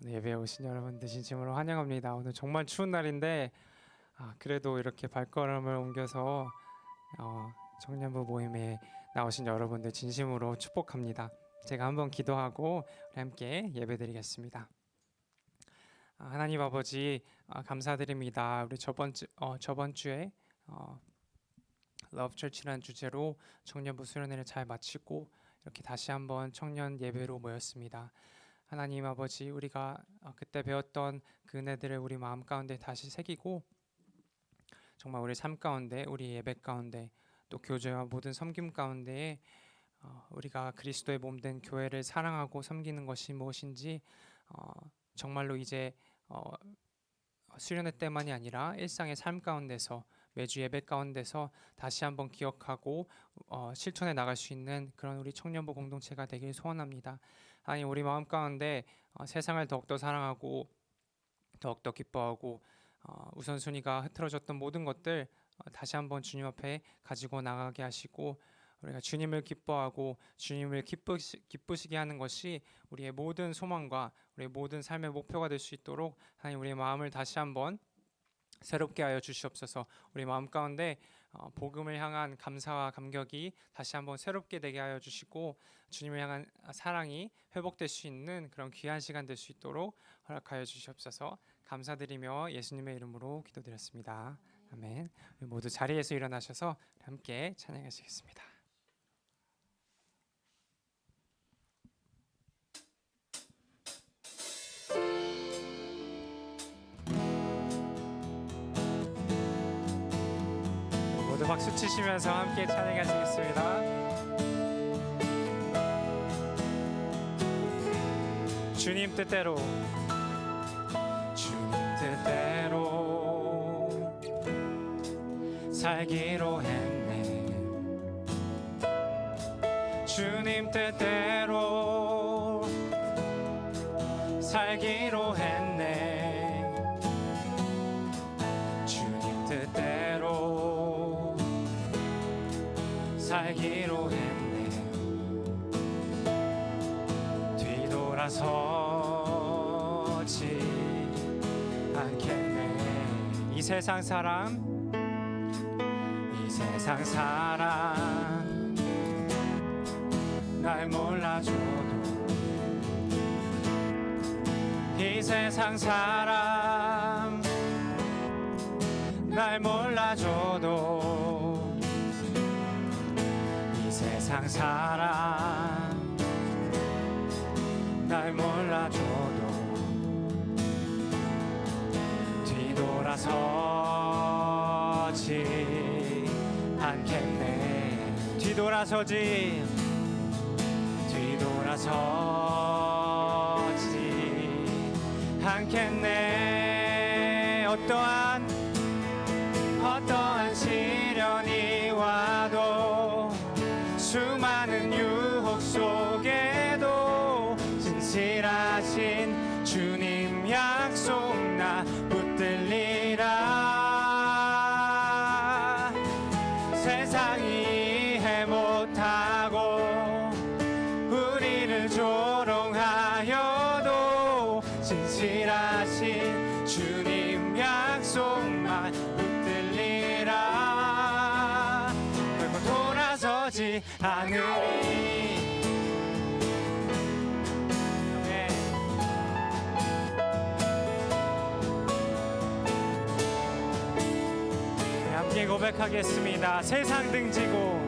오늘 예배에 오신 여러분들 진심으로 환영합니다. 오늘 정말 추운 날인데 그래도 이렇게 발걸음을 옮겨서 청년부 모임에 나오신 여러분들 진심으로 축복합니다. 제가 한번 기도하고 우리 함께 예배드리겠습니다. 하나님 아버지, 감사드립니다. 우리 저번 주에 Love Church라는 주제로 청년부 수련회를 잘 마치고 이렇게 다시 한번 청년 예배로 모였습니다. 하나님 아버지, 우리가 그때 배웠던 그 은혜들을 우리 마음 가운데 다시 새기고 정말 우리 삶 가운데, 우리 예배 가운데, 또 교제와 모든 섬김 가운데에 우리가 그리스도의 몸된 교회를 사랑하고 섬기는 것이 무엇인지 정말로 이제 수련회 때만이 아니라 일상의 삶 가운데서, 매주 예배 가운데서 다시 한번 기억하고 실천해 나갈 수 있는 그런 우리 청년부 공동체가 되길 소원합니다. 아니, 우리 마음 가운데 세상을 더욱더 사랑하고 더욱더 기뻐하고 우선순위가 흐트러졌던 모든 것들 다시 한번 주님 앞에 가지고 나가게 하시고, 우리가 주님을 기뻐하고 주님을 기쁘시게 하는 것이 우리의 모든 소망과 우리의 모든 삶의 목표가 될 수 있도록 하나님, 우리의 마음을 다시 한번 새롭게 하여 주시옵소서. 우리 마음 가운데 복음을 향한 감사와 감격이 다시 한번 새롭게 되게 하여 주시고, 주님을 향한 사랑이 회복될 수 있는 그런 귀한 시간 될 수 있도록 허락하여 주시옵소서. 감사드리며 예수님의 이름으로 기도드렸습니다. 아멘. 모두 자리에서 일어나셔서 함께 찬양하시겠습니다. 모두 박수 치시면서 함께 찬양하시겠습니다. 주님 뜻대로, 주님 뜻대로 살기로 했네. 주님 뜻대로 살기로 했네. 주님 뜻대로 살기로 했네. 뒤돌아서지 않겠네. 이 세상 사람 날 몰라줘도, 이 세상 사람 날 몰라줘도, 이 세상 사람 날 몰라줘도 뒤돌아서지 않겠네. 뒤돌아서지 않겠네. 어떠한 시련이 와도, 수많은 유혹 속에도 진실하신 주님 약속 나 붙들리라. 세상이 이해 못하고 우리를 조롱하여도 진실하신 주님 약속만 붙들리라. 결코 돌아서지 않으리. 함께 고백하겠습니다. 세상 등지고,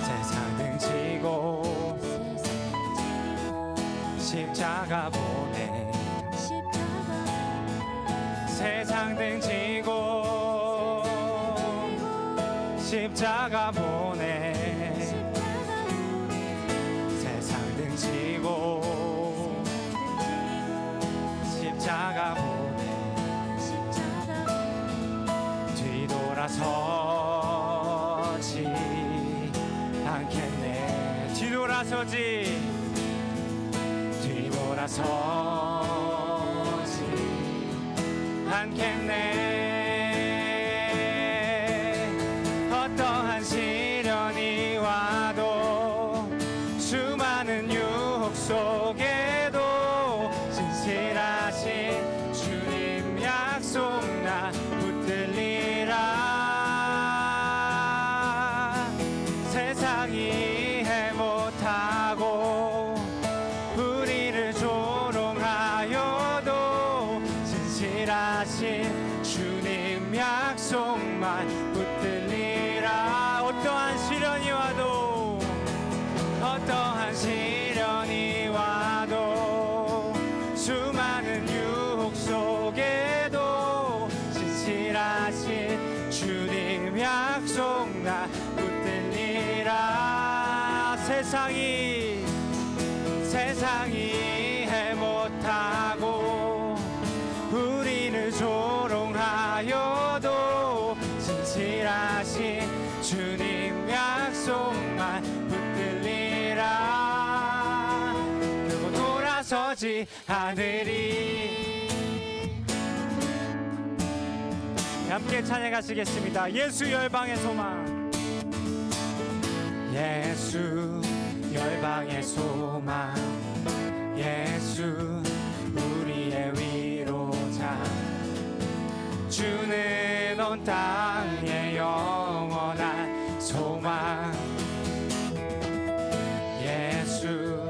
세상 등지고 십자가 보내. 세상 등지고 십자가 보내. 세상 등지고 십자가 보내. 뒤돌아서지 않겠네. 뒤돌아서지 않겠네. 어떠한 시련이 와도, 수많은 유혹 속에 진실하신 주님 약속만 붙들리라. 어떠한 시련이 와도 어떠한 시련이 와도 수많은 유혹 속에도 진실하신 주님 약속 나 붙들리라. 세상이 해 못하고 우리를 조롱하여도 진실하신 주님 약속만 붙들리라. 그리고 돌아서지 않으리. 함께 찬양하시겠습니다. 예수 열방의 소망. 예수 열방의 소망. 예수 우리의 위로자. 주는 온 땅의 영원한 소망. 예수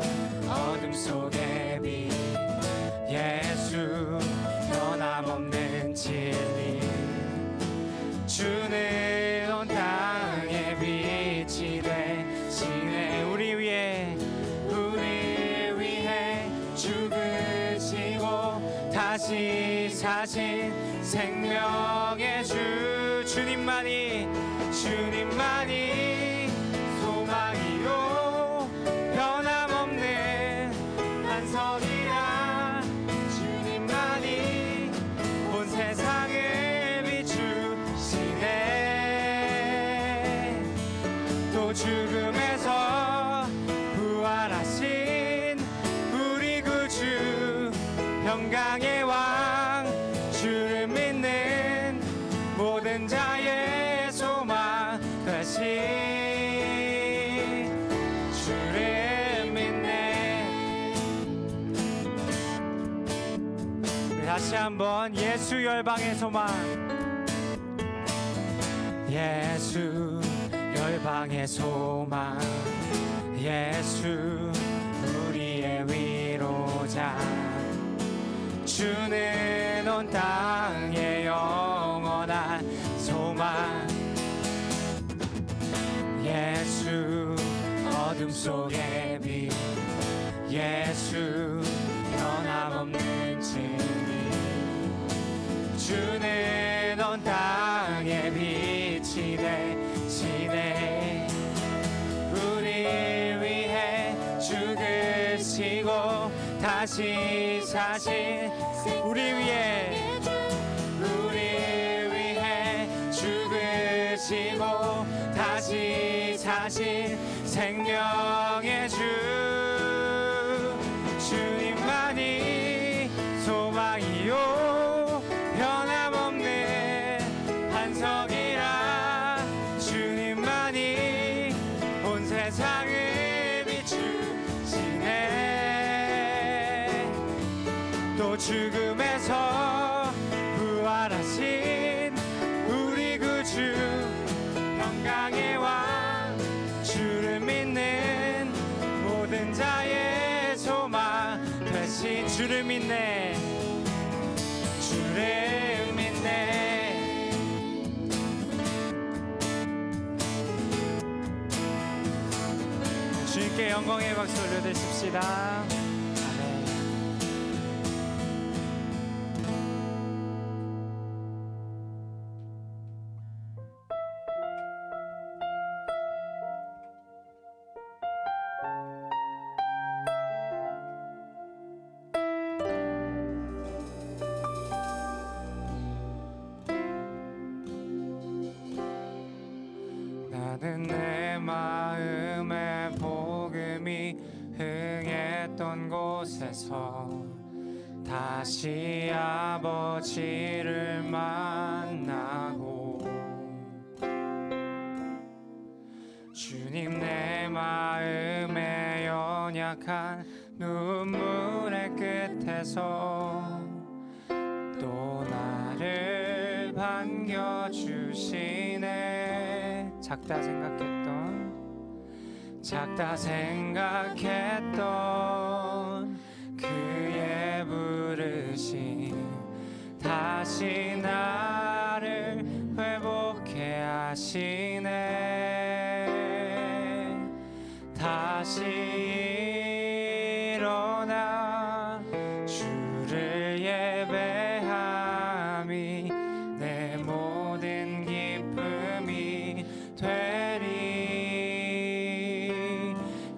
어둠 속의 빛. 예수 변함없는 진리. 주는 온 땅의 빛이 되시네. 우리 위해 죽으시고 다시 사신 생명의 주. 주님만이 소망이요 변함없는 반석이라. 주님만이 온 세상을 비추시네. 또 죽음에서 부활하신 우리 구주 평강의 왕. 주를 믿는 모든 자의 소망 되신 주를 믿네. 우리 다시 한번 예수 열방의 소망. 예수 열방의 소망. 예수 우리의 위로자. 주는 온 땅의 영원한 소망. 예수 어둠 속의 빛. 예수 변함없는 진리. 주는 온 땅의 빛이 되시네. 우리 위해 죽으시고 다시 사신 우리 위해 죽으시고 다시 사신 생명의 주. 주님만이 소망이요 변함없는 반석이라. 주님만이 온 세상을 비추시네. 또 죽음에서 부활하신 우리 구주 평강의 왕. 주를 믿는 모든 자의 소망 되신 주를 믿네. 주를 믿네. 주님께 영광의 박수 올려드립시다. 나는 내 마음의 복음이 흥했던 곳에서 다시 아버지를 만나고. 주님 내 마음의 연약한 눈물의 끝에서 또 나를 반겨주시네. 작다 생각했던 그의 부르심 다 다시 나를 회복해 하시네. 다시 일어나 주를 예배함이 내 모든 기쁨이 되리.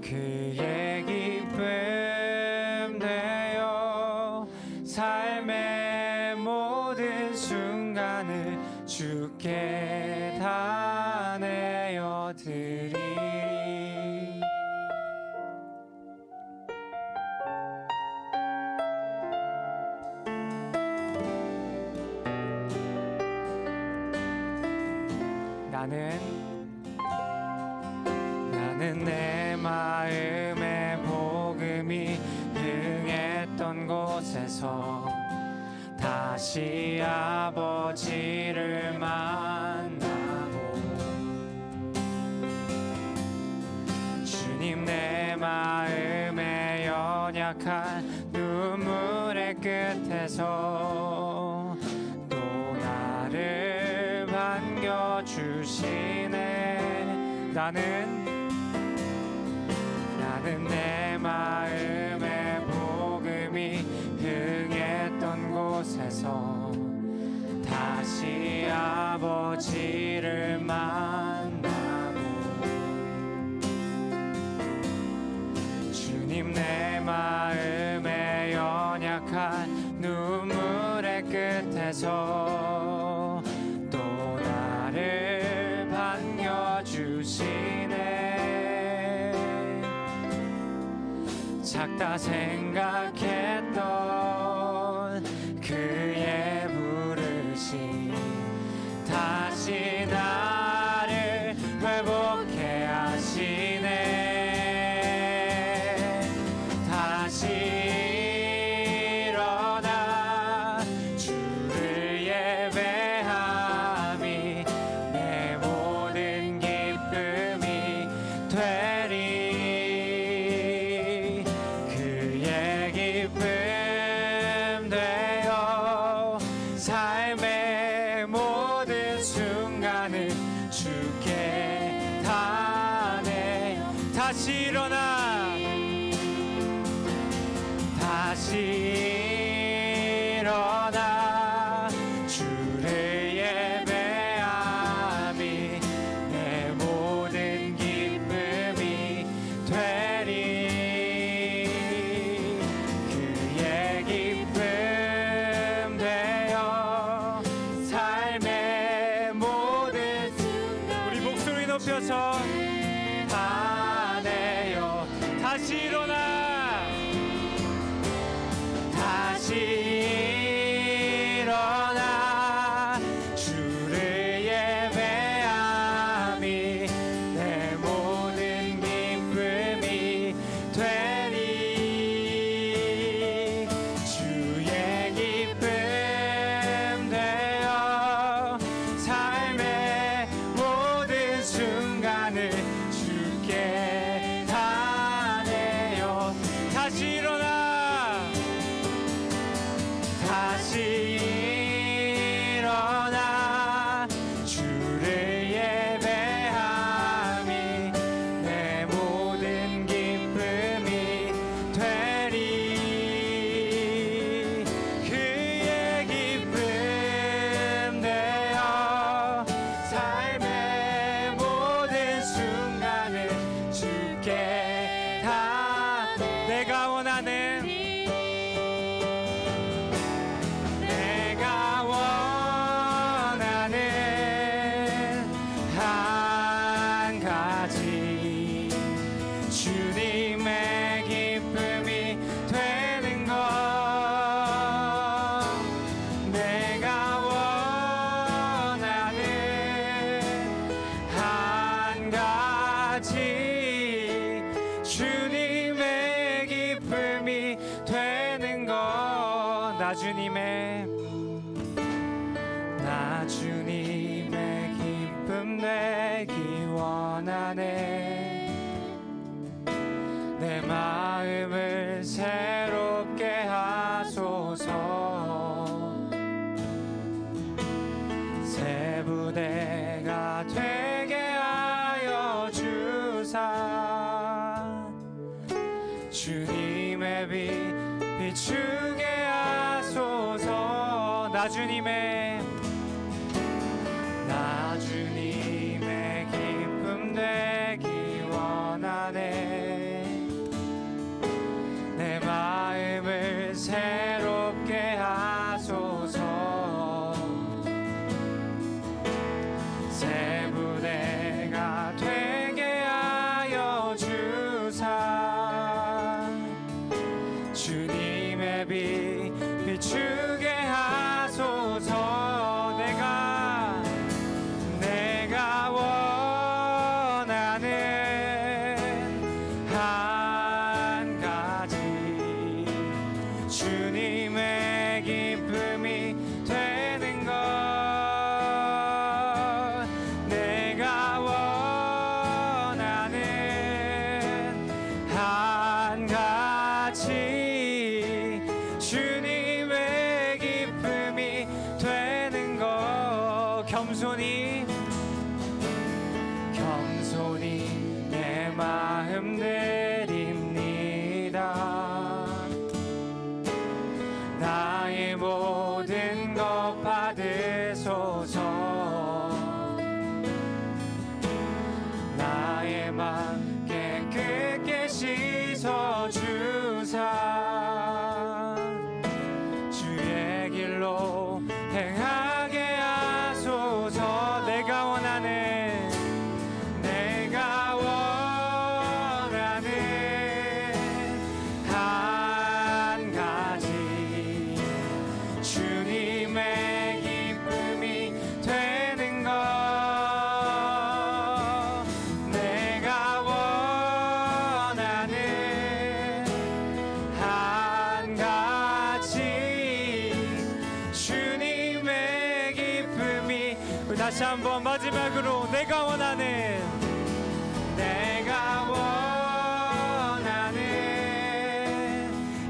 그의 기쁨 되어 삶의 모든 순간을 주께 다 내어드리. 나는 내 마음의 복음이 흥했던 곳에서 다시 아버지를 만나고, 주님 내 마음의 연약한 눈물의 끝에서 또 나를 반겨주시네. 나는 내 마음의 복음이 흥했던 곳에서 다시 아버지를 만나고, 주님 내 마음의 연약한 눈물의 끝에서 또 나를 반겨주시네. 작다 생각했던 그의 부르심 다시 나를 회복해 하시네. 다시 일어나 주를 예배함이 내 모든 기쁨이 되리. 삶의 모든 순간을 주께 다 내. 다시 일어나 주를 예배함이 내 모든 기쁨이 되리. 그의 기쁨 되어 삶의 모든 순간 우리 목소리 높여서 다 내어. 다시 일어나 주를 예배함이 내 모든 기쁨이 되리. 주의 기쁨 되어 삶의 모든 순간을 주께 다 내어. 다시 일어나 주를 예배함이 내 모든 기쁨이 되리. 그의 기쁨 되어 삶의 모든 순간을 주께 다. 내가 원하는 한 가지, 주님의 기쁨이 되는 것. 내가 원하는 한 가지, 주님의 기쁨이 되는 것. 나 주님의 기쁨 되기 원하네. 내 마음을 새롭게 하소서. 되게 하여 주사 주님의 빛 비추게 하소서. 나 주님의 기쁨 되기 원하네. 내 마음을 새롭게 하소서. 새 부대가 되게 하여 주사 주님의 빛 비추게 하소서. 내가 원하는 한 가지 주님의 기쁨이 되는 것. 내가 원하는 한 가지 주님의 기쁨이 되는 것. 겸손히 내 마음 드립니다. 나의 모든 것 받으소서. 나의 맘 깨끗게 씻어주사 주의 길로 행하게 하소서. 내가 원하는 한 가지 주님의 기쁨이 되는 것. 내가 원하는 한 가지 주님의 기쁨이. 다시 한번 마지막으로 내가 원하는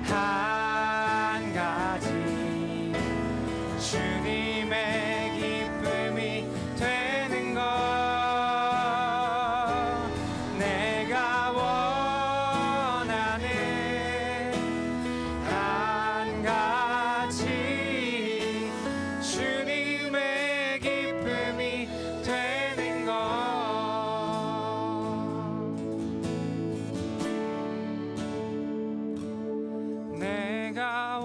한 가지 주님의 기쁨이 되는 것. 내가 원하는 한 가지 주님의 기쁨이 되는 것. 내가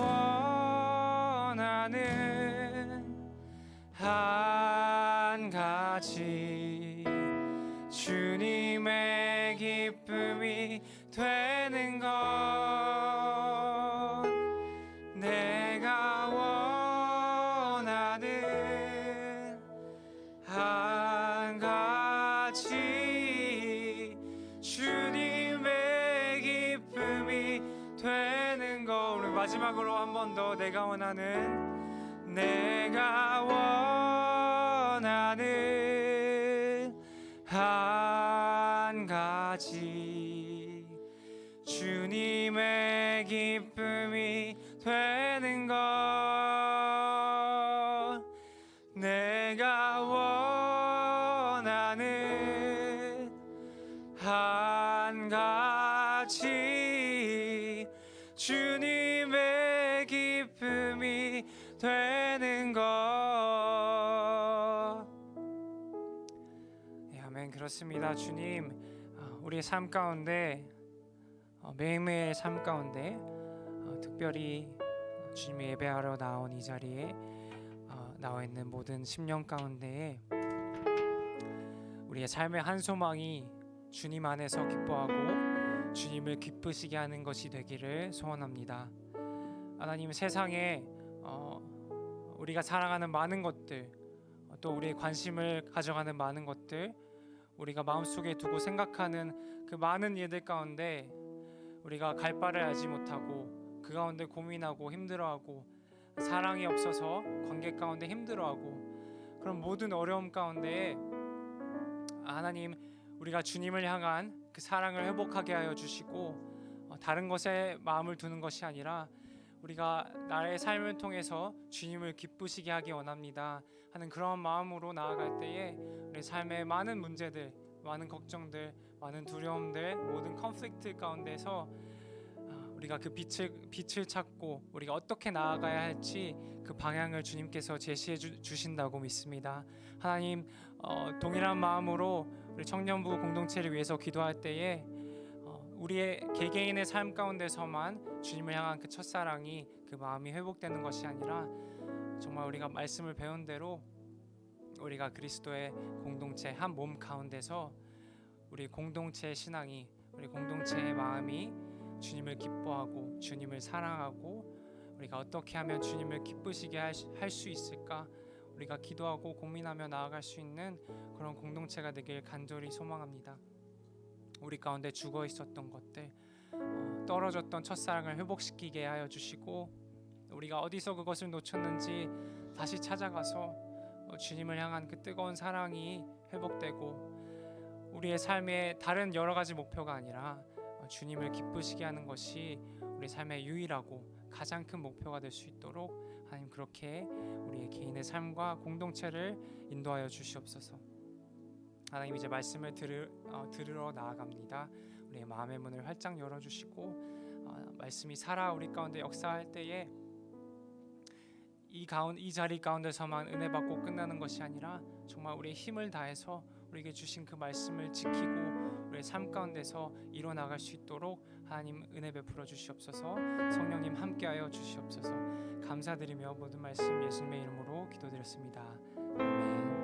원하는 한 가지 주님의 기쁨이 되는 것. 내가 원하는 한 가지 주님의 기쁨이 되는 것. 우리 마지막으로 한 번 더 내가 원하는 한 가지 주님의 기쁨이 되는 것. 내가 원하는 한 가지 주님의 기쁨이 되는 것. 네, 아멘. 그렇습니다. 주님, 우리의 삶 가운데 매일매일 삶 가운데 특별히 주님 예배하러 나온 이 자리에 나와 있는 모든 심령 가운데에 우리의 삶의 한 소망이 주님 안에서 기뻐하고 주님을 기쁘시게 하는 것이 되기를 소원합니다. 하나님, 세상에 우리가 사랑하는 많은 것들, 또 우리의 관심을 가져가는 많은 것들, 우리가 마음속에 두고 생각하는 그 많은 일들 가운데 우리가 갈 바를 알지 못하고 그 가운데 고민하고 힘들어하고 사랑이 없어서 관계 가운데 힘들어하고 그런 모든 어려움 가운데 하나님, 우리가 주님을 향한 그 사랑을 회복하게 하여 주시고 다른 것에 마음을 두는 것이 아니라 우리가 나의 삶을 통해서 주님을 기쁘시게 하기 원합니다 하는 그런 마음으로 나아갈 때에 우리 삶의 많은 문제들, 많은 걱정들, 많은 두려움들, 모든 컨플릭트 가운데서 우리가 그 빛을 찾고 우리가 어떻게 나아가야 할지 그 방향을 주님께서 제시해 주신다고 믿습니다. 하나님, 동일한 마음으로 우리 청년부 공동체를 위해서 기도할 때에 우리의 개개인의 삶 가운데서만 주님을 향한 그 첫사랑이, 그 마음이 회복되는 것이 아니라 정말 우리가 말씀을 배운 대로 우리가 그리스도의 공동체 한 몸 가운데서 우리 공동체의 신앙이, 우리 공동체의 마음이 주님을 기뻐하고 주님을 사랑하고 우리가 어떻게 하면 주님을 기쁘시게 할 수 있을까, 우리가 기도하고 고민하며 나아갈 수 있는 그런 공동체가 되길 간절히 소망합니다. 우리 가운데 죽어 있었던 것들, 떨어졌던 첫사랑을 회복시키게 하여 주시고, 우리가 어디서 그것을 놓쳤는지 다시 찾아가서 주님을 향한 그 뜨거운 사랑이 회복되고, 우리의 삶에 다른 여러 가지 목표가 아니라 주님을 기쁘시게 하는 것이 우리 삶의 유일하고 가장 큰 목표가 될 수 있도록 하나님, 그렇게 우리의 개인의 삶과 공동체를 인도하여 주시옵소서. 하나님, 이제 말씀을 들으러 나아갑니다. 우리의 마음의 문을 활짝 열어주시고 말씀이 살아 우리 가운데 역사할 때에 이 자리 가운데서만 은혜 받고 끝나는 것이 아니라 정말 우리의 힘을 다해서 우리에게 주신 그 말씀을 지키고 우리의 삶 가운데서 이뤄나갈 수 있도록 하나님 은혜 베풀어 주시옵소서. 성령님 함께하여 주시옵소서. 감사드리며 모든 말씀 예수님의 이름으로 기도드렸습니다. 아멘.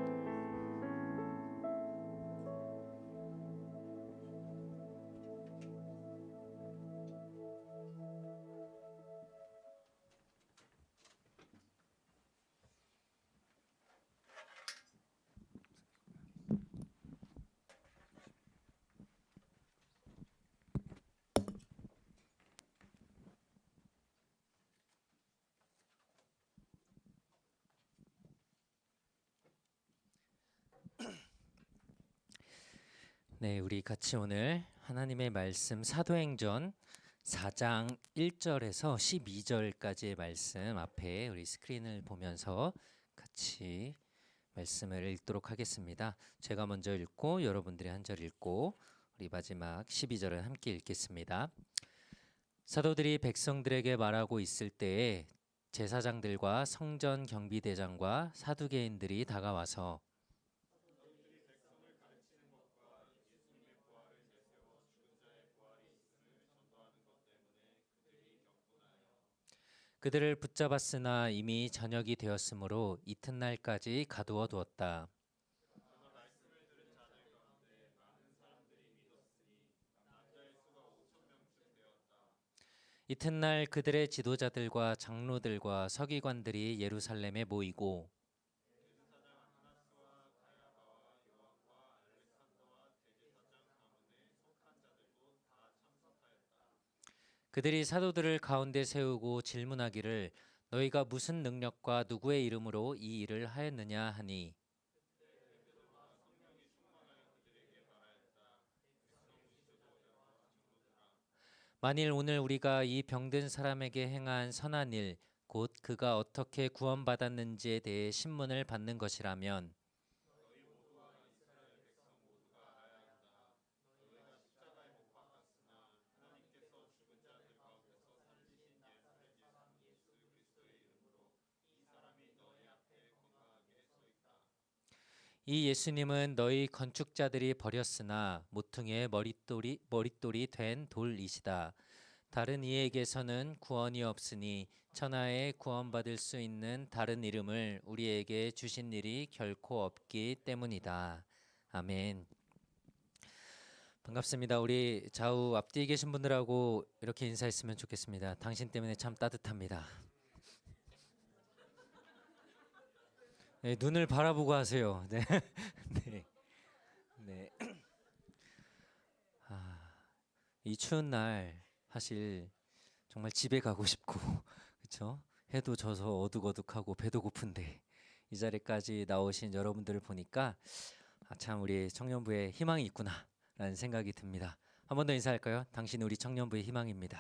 네, 우리 같이 오늘 하나님의 말씀 사도행전 4장 1절에서 12절까지의 말씀 앞에 우리 스크린을 보면서 같이 말씀을 읽도록 하겠습니다. 제가 먼저 읽고 여러분들이 한 절 읽고 우리 마지막 12절은 함께 읽겠습니다. 사도들이 백성들에게 말하고 있을 때에 제사장들과 성전 경비대장과 사두개인들이 다가와서 그들을 붙잡았으나 이미 저녁이 되었으므로 이튿날까지 가두어 두었다. 이튿날 그들의 지도자들과 장로들과 서기관들이 예루살렘에 모이고 그들이 사도들을 가운데 세우고 질문하기를 너희가 무슨 능력과 누구의 이름으로 이 일을 하였느냐 하니 만일 오늘 우리가 이 병든 사람에게 행한 선한 일 곧 그가 어떻게 구원받았는지에 대해 신문을 받는 것이라면 이 예수님은 너희 건축자들이 버렸으나 모퉁이의 머릿돌이 된 돌이시다. 다른 이에게서는 구원이 없으니 천하에 구원받을 수 있는 다른 이름을 우리에게 주신 일이 결코 없기 때문이다. 아멘. 반갑습니다. 우리 좌우 앞뒤에 계신 분들하고 이렇게 인사했으면 좋겠습니다. 당신 때문에 참 따뜻합니다. 네, 눈을 바라보고 하세요. 네. 네. 네. 이 추운 날 사실 정말 집에 가고 싶고 그렇죠? 해도 져서 어둑어둑하고 배도 고픈데 이 자리까지 나오신 여러분들을 보니까 참 우리 청년부에 희망이 있구나라는 생각이 듭니다. 한 번 더 인사할까요? 당신은 우리 청년부의 희망입니다.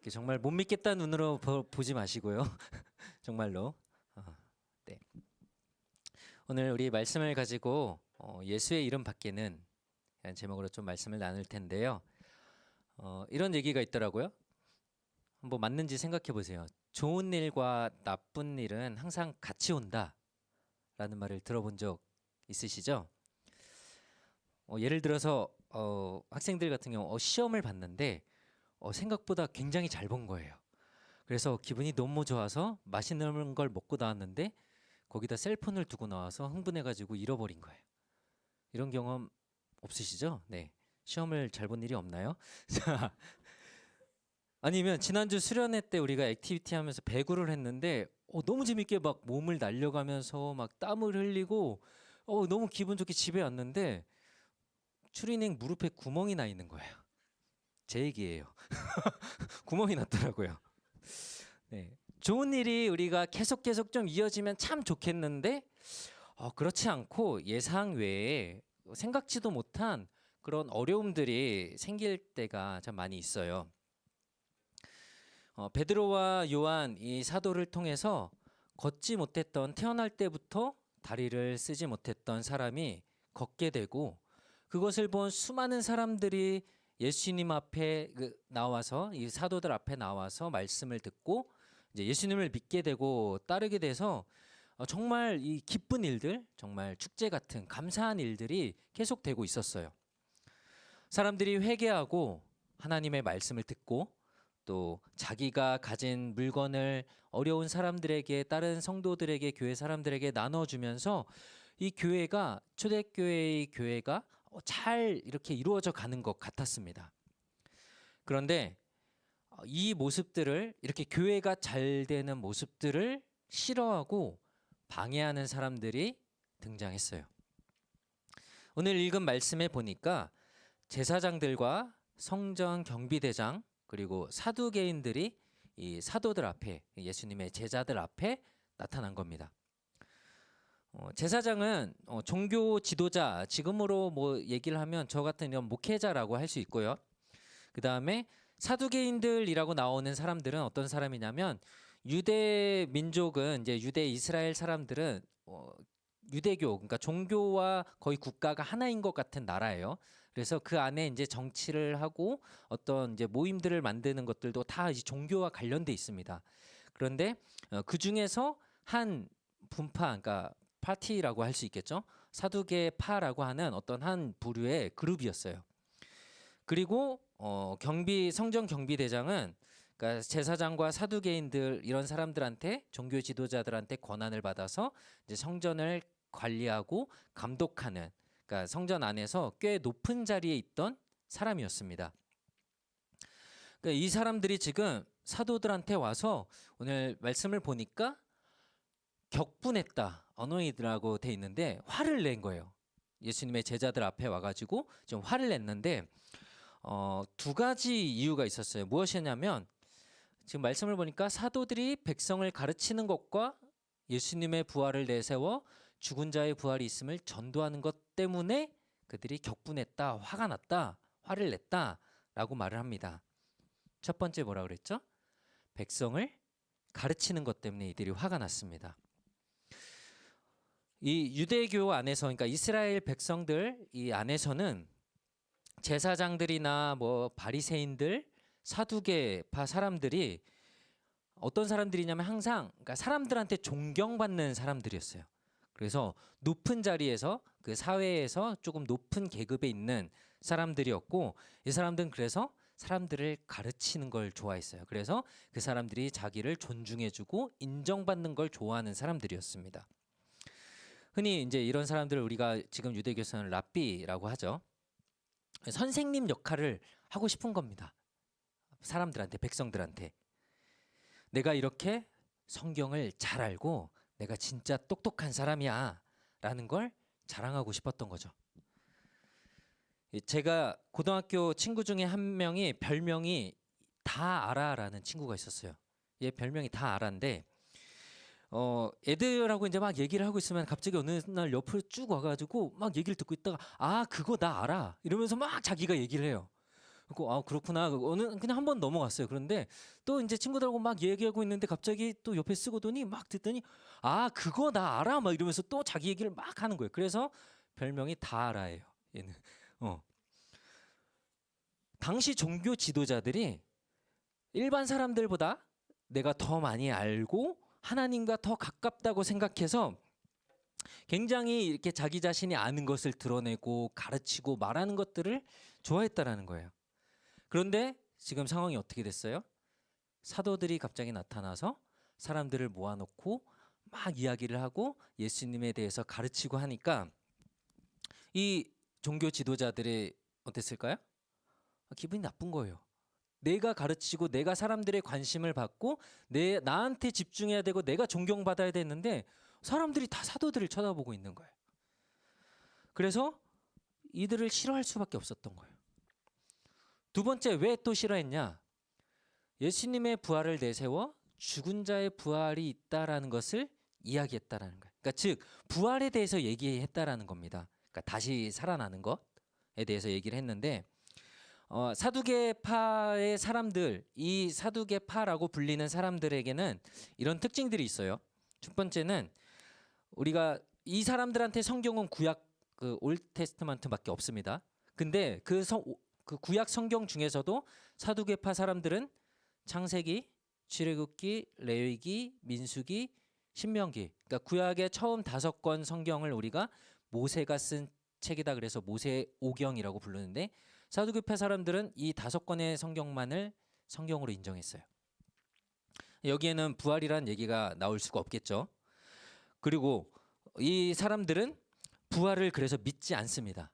정말 못 믿겠다는 눈으로 보지 마시고요. 정말로. 네. 오늘 우리 말씀을 가지고 예수의 이름 밖에는 라는 제목으로 좀 말씀을 나눌 텐데요. 이런 얘기가 있더라고요. 한번 맞는지 생각해 보세요. 좋은 일과 나쁜 일은 항상 같이 온다 라는 말을 들어본 적 있으시죠? 예를 들어서 학생들 같은 경우 시험을 봤는데 생각보다 굉장히 잘 본 거예요. 그래서 기분이 너무 좋아서 맛있는 걸 먹고 나왔는데 거기다 셀폰을 두고 나와서 흥분해가지고 잃어버린 거예요. 이런 경험 없으시죠? 네. 시험을 잘 본 일이 없나요? 자, 아니면 지난주 수련회 때 우리가 액티비티 하면서 배구를 했는데 너무 재밌게 막 몸을 날려가면서 막 땀을 흘리고 너무 기분 좋게 집에 왔는데 추리닝 무릎에 구멍이 나 있는 거예요. 제 얘기예요. 구멍이 났더라고요. 네. 좋은 일이 우리가 계속 좀 이어지면 참 좋겠는데 그렇지 않고 예상 외에 생각지도 못한 그런 어려움들이 생길 때가 참 많이 있어요. 베드로와 요한 이 사도를 통해서 걷지 못했던 태어날 때부터 다리를 쓰지 못했던 사람이 걷게 되고 그것을 본 수많은 사람들이 예수님 앞에 나와서 이 사도들 앞에 나와서 말씀을 듣고 이제 예수님을 믿게 되고 따르게 돼서 정말 이 기쁜 일들, 정말 축제 같은 감사한 일들이 계속되고 있었어요. 사람들이 회개하고 하나님의 말씀을 듣고 또 자기가 가진 물건을 어려운 사람들에게, 다른 성도들에게, 교회 사람들에게 나눠주면서 이 교회가, 초대교회의 교회가 잘 이렇게 이루어져 가는 것 같았습니다. 그런데 이 모습들을, 이렇게 교회가 잘 되는 모습들을 싫어하고 방해하는 사람들이 등장했어요. 오늘 읽은 말씀에 보니까 제사장들과 성전 경비대장 그리고 사두개인들이 이 사도들 앞에, 예수님의 제자들 앞에 나타난 겁니다. 제사장은 종교 지도자, 지금으로 뭐 얘기를 하면 저 같은 이런 목회자라고 할 수 있고요. 그 다음에 사두개인들이라고 나오는 사람들은 어떤 사람이냐면 유대 민족은 이제 유대 이스라엘 사람들은 유대교, 그러니까 종교와 거의 국가가 하나인 것 같은 나라예요. 그래서 그 안에 이제 정치를 하고 어떤 이제 모임들을 만드는 것들도 다 이 종교와 관련돼 있습니다. 그런데 그 중에서 한 분파, 그러니까 파티라고 할 수 있겠죠. 사두개파라고 하는 어떤 한 부류의 그룹이었어요. 그리고 성전 경비대장은 그러니까 제사장과 사두개인들 이런 사람들한테, 종교 지도자들한테 권한을 받아서 이제 성전을 관리하고 감독하는, 그러니까 성전 안에서 꽤 높은 자리에 있던 사람이었습니다. 그러니까 이 사람들이 지금 사도들한테 와서 오늘 말씀을 보니까 격분했다, 어노이드라고 돼 있는데 화를 낸 거예요. 예수님의 제자들 앞에 와가지고 좀 화를 냈는데 두 가지 이유가 있었어요. 무엇이냐면 지금 말씀을 보니까 사도들이 백성을 가르치는 것과 예수님의 부활을 내세워 죽은 자의 부활이 있음을 전도하는 것 때문에 그들이 격분했다, 화가 났다, 화를 냈다라고 말을 합니다. 첫 번째 뭐라 그랬죠? 백성을 가르치는 것 때문에 이들이 화가 났습니다. 이 유대교 안에서, 그러니까 이스라엘 백성들 이 안에서는 제사장들이나 뭐 바리새인들, 사두개파 사람들이 어떤 사람들이냐면 항상 그러니까 사람들한테 존경받는 사람들이었어요. 그래서 높은 자리에서, 그 사회에서 조금 높은 계급에 있는 사람들이었고, 이 사람들은 그래서 사람들을 가르치는 걸 좋아했어요. 그래서 그 사람들이 자기를 존중해주고 인정받는 걸 좋아하는 사람들이었습니다. 흔히 이제 이런 사람들을 우리가 지금 유대교에서는 랍비라고 하죠. 선생님 역할을 하고 싶은 겁니다. 사람들한테, 백성들한테. 내가 이렇게 성경을 잘 알고 내가 진짜 똑똑한 사람이야 라는 걸 자랑하고 싶었던 거죠. 제가 고등학교 친구 중에 한 명이 별명이 다 알아라는 친구가 있었어요. 얘 별명이 다 알아인데 애들하고 이제 막 얘기를 하고 있으면 갑자기 어느 날 옆으로 쭉 와가지고 막 얘기를 듣고 있다가 그거 나 알아 이러면서 막 자기가 얘기를 해요. 아 그렇구나. 어느 그냥 한번 넘어갔어요. 그런데 또 이제 친구들하고 막 얘기하고 있는데 갑자기 또 옆에 쓰고더니 막 듣더니 아 그거 나 알아 막 이러면서 또 자기 얘기를 막 하는 거예요. 그래서 별명이 다 알아예요. 얘는. 어. 당시 종교 지도자들이 일반 사람들보다 내가 더 많이 알고 하나님과 더 가깝다고 생각해서 굉장히 이렇게 자기 자신이 아는 것을 드러내고 가르치고 말하는 것들을 좋아했다라는 거예요. 그런데 지금 상황이 어떻게 됐어요? 사도들이 갑자기 나타나서 사람들을 모아놓고 막 이야기를 하고 예수님에 대해서 가르치고 하니까 이 종교 지도자들이 어땠을까요? 기분이 나쁜 거예요. 내가 가르치고 내가 사람들의 관심을 받고 나한테 집중해야 되고 내가 존경받아야 되는데 사람들이 다 사도들을 쳐다보고 있는 거예요. 그래서 이들을 싫어할 수밖에 없었던 거예요. 두 번째, 왜 또 싫어했냐? 예수님의 부활을 내세워 죽은 자의 부활이 있다라는 것을 이야기했다라는 거예요. 그러니까 즉 부활에 대해서 얘기했다라는 겁니다. 그러니까 다시 살아나는 것에 대해서 얘기를 했는데 사두개파의 사람들, 이 사두개파라고 불리는 사람들에게는 이런 특징들이 있어요. 첫 번째는 우리가 이 사람들한테 성경은 구약 그 올테스트먼트밖에 없습니다. 근데 그 구약 성경 중에서도 사두개파 사람들은 창세기, 출애굽기, 레위기, 민수기, 신명기, 그러니까 구약의 처음 5권 성경을 우리가 모세가 쓴 책이다 그래서 모세오경이라고 부르는데 사두개파 사람들은 이 5권의 성경만을 성경으로 인정했어요. 여기에는 부활이란 얘기가 나올 수가 없겠죠. 그리고 이 사람들은 부활을 그래서 믿지 않습니다.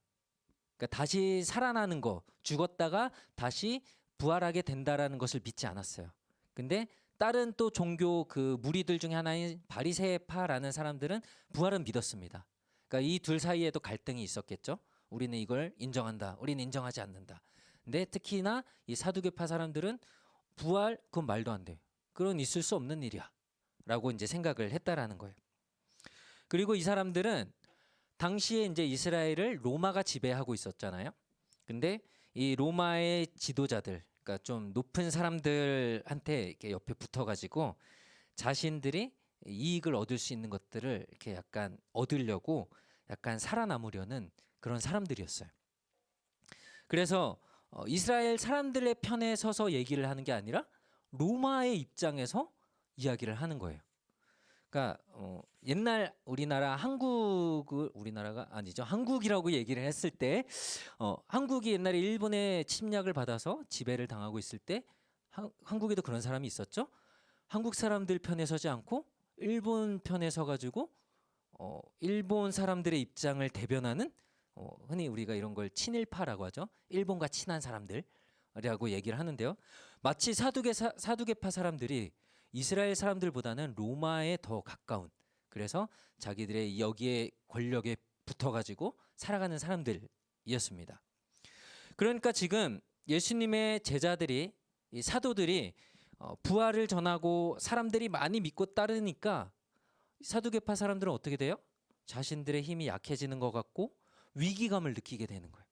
그러니까 다시 살아나는 거, 죽었다가 다시 부활하게 된다라는 것을 믿지 않았어요. 근데 다른 또 종교 그 무리들 중에 하나인 바리새파라는 사람들은 부활은 믿었습니다. 그러니까 이 둘 사이에도 갈등이 있었겠죠. 우리는 이걸 인정한다. 우리는 인정하지 않는다. 근데 특히나 이 사두개파 사람들은 부활 그건 말도 안 돼. 그건 있을 수 없는 일이야. 라고 이제 생각을 했다라는 거예요. 그리고 이 사람들은 당시에 이제 이스라엘을 로마가 지배하고 있었잖아요. 근데 이 로마의 지도자들, 그러니까 좀 높은 사람들한테 이렇게 옆에 붙어가지고 자신들이 이익을 얻을 수 있는 것들을 이렇게 약간 얻으려고 약간 살아남으려는 그런 사람들이었어요. 그래서 이스라엘 사람들의 편에 서서 얘기를 하는 게 아니라 로마의 입장에서 이야기를 하는 거예요. 그러니까 옛날 우리나라가 아니죠. 한국이라고 얘기를 했을 때 한국이 옛날에 일본의 침략을 받아서 지배를 당하고 있을 때 한국에도 그런 사람이 있었죠. 한국 사람들 편에 서지 않고 일본 편에 서 가지고 일본 사람들의 입장을 대변하는 흔히 우리가 이런 걸 친일파라고 하죠. 일본과 친한 사람들이라고 얘기를 하는데요. 마치 사두개파 사람들이 이스라엘 사람들보다는 로마에 더 가까운, 그래서 자기들의 여기에 권력에 붙어가지고 살아가는 사람들이었습니다. 그러니까 지금 예수님의 제자들이 이 사도들이 부활을 전하고 사람들이 많이 믿고 따르니까 사두개파 사람들은 어떻게 돼요? 자신들의 힘이 약해지는 것 같고 위기감을 느끼게 되는 거예요.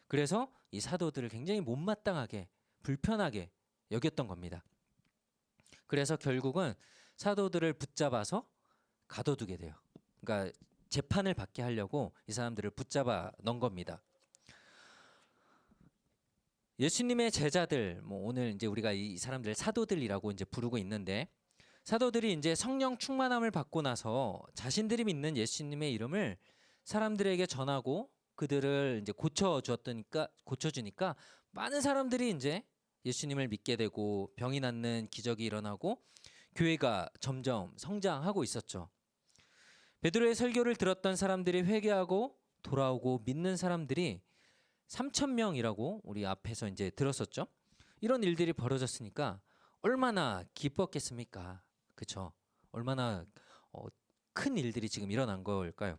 그래서 이 사도들을 굉장히 못마땅하게 불편하게 여겼던 겁니다. 그래서 결국은 사도들을 붙잡아서 가둬두게 돼요. 그러니까 재판을 받게 하려고 이 사람들을 붙잡아 넣은 겁니다. 예수님의 제자들, 뭐 오늘 이제 우리가 이 사람들 사도들이라고 이제 부르고 있는데 사도들이 이제 성령 충만함을 받고 나서 자신들이 믿는 예수님의 이름을 사람들에게 전하고 그들을 이제 고쳐주니까 많은 사람들이 이제 예수님을 믿게 되고 병이 낫는 기적이 일어나고 교회가 점점 성장하고 있었죠. 베드로의 설교를 들었던 사람들이 회개하고 돌아오고 믿는 사람들이 3,000명이라고 우리 앞에서 이제 들었었죠. 이런 일들이 벌어졌으니까 얼마나 기뻤겠습니까? 그렇죠? 얼마나 큰 일들이 지금 일어난 걸까요?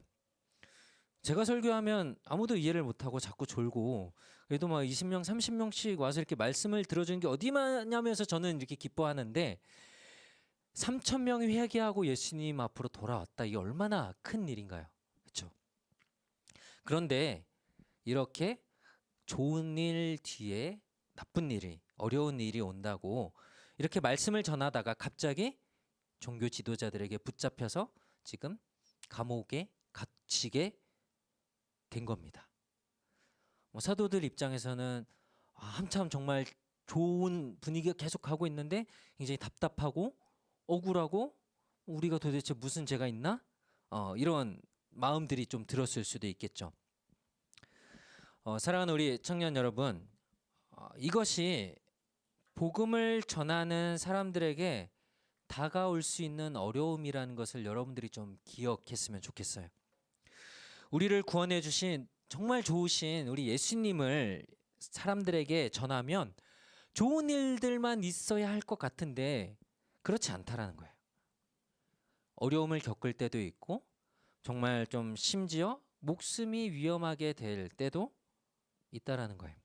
제가 설교하면 아무도 이해를 못하고 자꾸 졸고 그래도 막 20명, 30명씩 와서 이렇게 말씀을 들어주는 게 어디마냐면서 저는 이렇게 기뻐하는데 3,000명이 회개하고 예수님 앞으로 돌아왔다. 이게 얼마나 큰 일인가요? 그렇죠? 그런데 이렇게 좋은 일 뒤에 나쁜 일이 어려운 일이 온다고 이렇게 말씀을 전하다가 갑자기 종교 지도자들에게 붙잡혀서 지금 감옥에 갇히게 된 겁니다. 뭐 사도들 입장에서는 한참 정말 좋은 분위기가 계속 가고 있는데 굉장히 답답하고 억울하고 우리가 도대체 무슨 죄가 있나? 이런 마음들이 좀 들었을 수도 있겠죠. 사랑하는 우리 청년 여러분, 이것이 복음을 전하는 사람들에게 다가올 수 있는 어려움이라는 것을 여러분들이 좀 기억했으면 좋겠어요. 우리를 구원해 주신 정말 좋으신 우리 예수님을 사람들에게 전하면 좋은 일들만 있어야 할 것 같은데 그렇지 않다라는 거예요. 어려움을 겪을 때도 있고 정말 좀 심지어 목숨이 위험하게 될 때도 있다라는 거예요.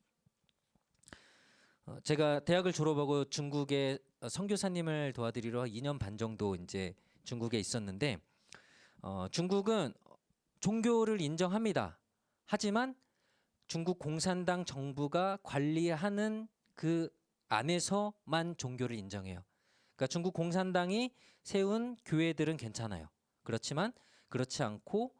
제가 대학을 졸업하고 중국에 선교사님을 도와드리러 2년 반 정도 이제 중국에 있었는데 중국은 종교를 인정합니다. 하지만 중국 공산당 정부가 관리하는 그 안에서만 종교를 인정해요. 그러니까 중국 공산당이 세운 교회들은 괜찮아요. 그렇지만 그렇지 않고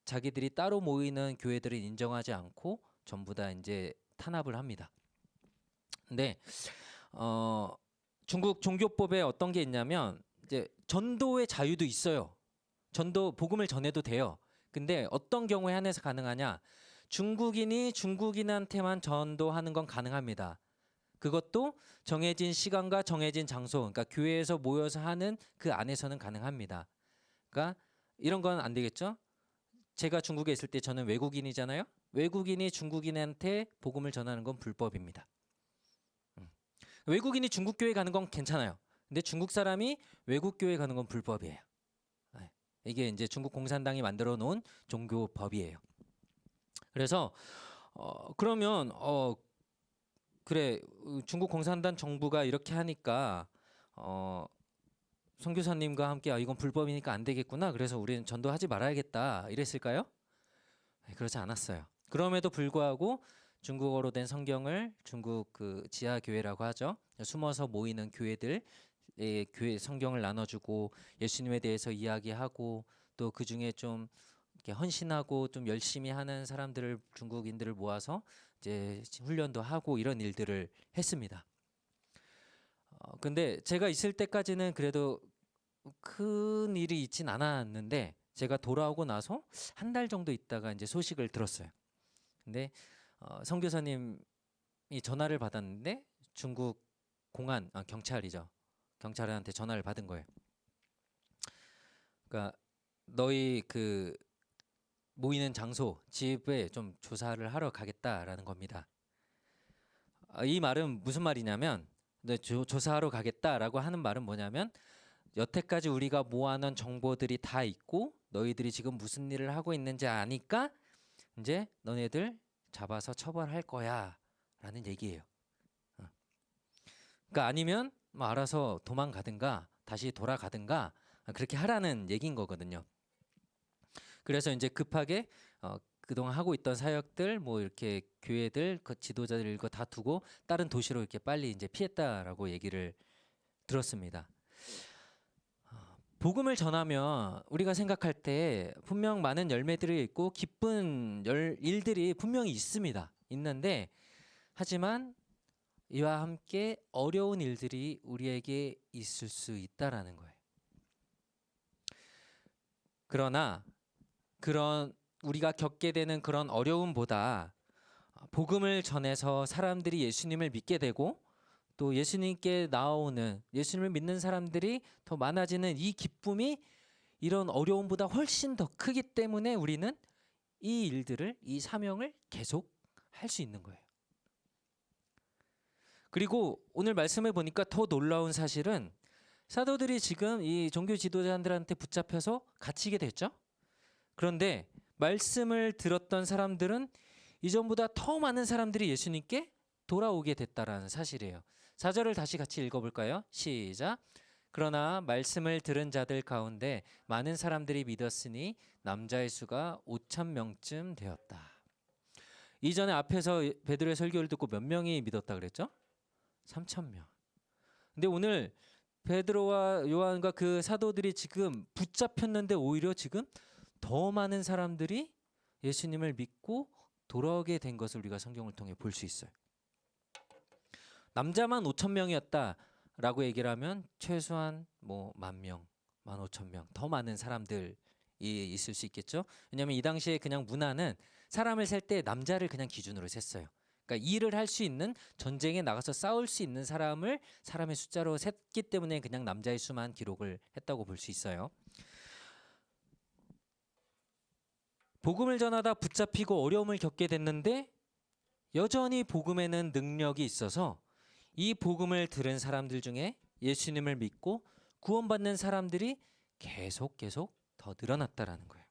자기들이 따로 모이는 교회들은 인정하지 않고 전부 다 이제 탄압을 합니다. 근데 중국 종교법에 어떤 게 있냐면 이제 전도의 자유도 있어요. 전도 복음을 전해도 돼요. 근데 어떤 경우에 한해서 가능하냐? 중국인이 중국인한테만 전도하는 건 가능합니다. 그것도 정해진 시간과 정해진 장소, 그러니까 교회에서 모여서 하는 그 안에서는 가능합니다. 그러니까 이런 건 안 되겠죠? 제가 중국에 있을 때 저는 외국인이잖아요. 외국인이 중국인한테 복음을 전하는 건 불법입니다. 외국인이 중국 교회 가는 건 괜찮아요. 근데 중국 사람이 외국 교회 가는 건 불법이에요. 이게 이제 중국 공산당이 만들어 놓은 종교법이에요. 그래서 그러면 그래 중국 공산당 정부가 이렇게 하니까 선교사님과 함께 이건 불법이니까 안 되겠구나. 그래서 우리는 전도하지 말아야겠다. 이랬을까요? 그렇지 않았어요. 그럼에도 불구하고 중국어로 된 성경을 중국 그 지하 교회라고 하죠. 숨어서 모이는 교회들 교회 성경을 나눠주고 예수님에 대해서 이야기하고 또 그 중에 좀 이렇게 헌신하고 좀 열심히 하는 사람들을 중국인들을 모아서 이제 훈련도 하고 이런 일들을 했습니다. 근데 제가 있을 때까지는 그래도 큰 일이 있진 않았는데 제가 돌아오고 나서 한 달 정도 있다가 이제 소식을 들었어요. 근데 선교사님이 전화를 받았는데 중국 공안 경찰이죠. 경찰한테 전화를 받은 거예요. 그러니까 너희 그 모이는 장소 집에 좀 조사를 하러 가겠다라는 겁니다. 이 말은 무슨 말이냐면 조사하러 가겠다라고 하는 말은 뭐냐면 여태까지 우리가 모아놓은 정보들이 다 있고 너희들이 지금 무슨 일을 하고 있는지 아니까 이제 너네들 잡아서 처벌할 거야 라는 얘기예요. 그러니까 아니면 뭐 알아서 도망가든가 다시 돌아가든가 그렇게 하라는 얘기인 거거든요. 그래서 이제 급하게 그동안 하고 있던 사역들 뭐 이렇게 교회들 그 지도자들 이거 다 두고 다른 도시로 이렇게 빨리 이제 피했다라고 얘기를 들었습니다. 복음을 전하면 우리가 생각할 때 분명 많은 열매들이 있고 기쁜 일들이 분명히 있습니다. 있는데 하지만 이와 함께 어려운 일들이 우리에게 있을 수 있다라는 거예요. 그러나 그런 우리가 겪게 되는 그런 어려움보다 복음을 전해서 사람들이 예수님을 믿게 되고 또 예수님께 나오는 예수님을 믿는 사람들이 더 많아지는 이 기쁨이 이런 어려움보다 훨씬 더 크기 때문에 우리는 이 일들을 이 사명을 계속 할 수 있는 거예요. 그리고 오늘 말씀을 보니까 더 놀라운 사실은 사도들이 지금 이 종교 지도자들한테 붙잡혀서 갇히게 됐죠. 그런데 말씀을 들었던 사람들은 이전보다 더 많은 사람들이 예수님께 돌아오게 됐다라는 사실이에요. 4절을 다시 같이 읽어볼까요? 시작. 그러나 말씀을 들은 자들 가운데 많은 사람들이 믿었으니 남자의 수가 5,000명쯤 되었다. 이전에 앞에서 베드로의 설교를 듣고 몇 명이 믿었다 그랬죠? 3,000명. 근데 오늘 베드로와 요한과 그 사도들이 지금 붙잡혔는데 오히려 지금 더 많은 사람들이 예수님을 믿고 돌아오게 된 것을 우리가 성경을 통해 볼 수 있어요. 남자만 5,000명이었다라고 얘기를 하면 최소한 뭐 10,000명, 15,000명 더 많은 사람들이 있을 수 있겠죠. 왜냐하면 이 당시에 그냥 문화는 사람을 셀 때 남자를 그냥 기준으로 셌어요. 그러니까 일을 할 수 있는, 전쟁에 나가서 싸울 수 있는 사람을 사람의 숫자로 셌기 때문에 그냥 남자의 수만 기록을 했다고 볼 수 있어요. 복음을 전하다 붙잡히고 어려움을 겪게 됐는데 여전히 복음에는 능력이 있어서 이 복음을 들은 사람들 중에 예수님을 믿고 구원받는 사람들이 계속 더 늘어났다라는 거예요.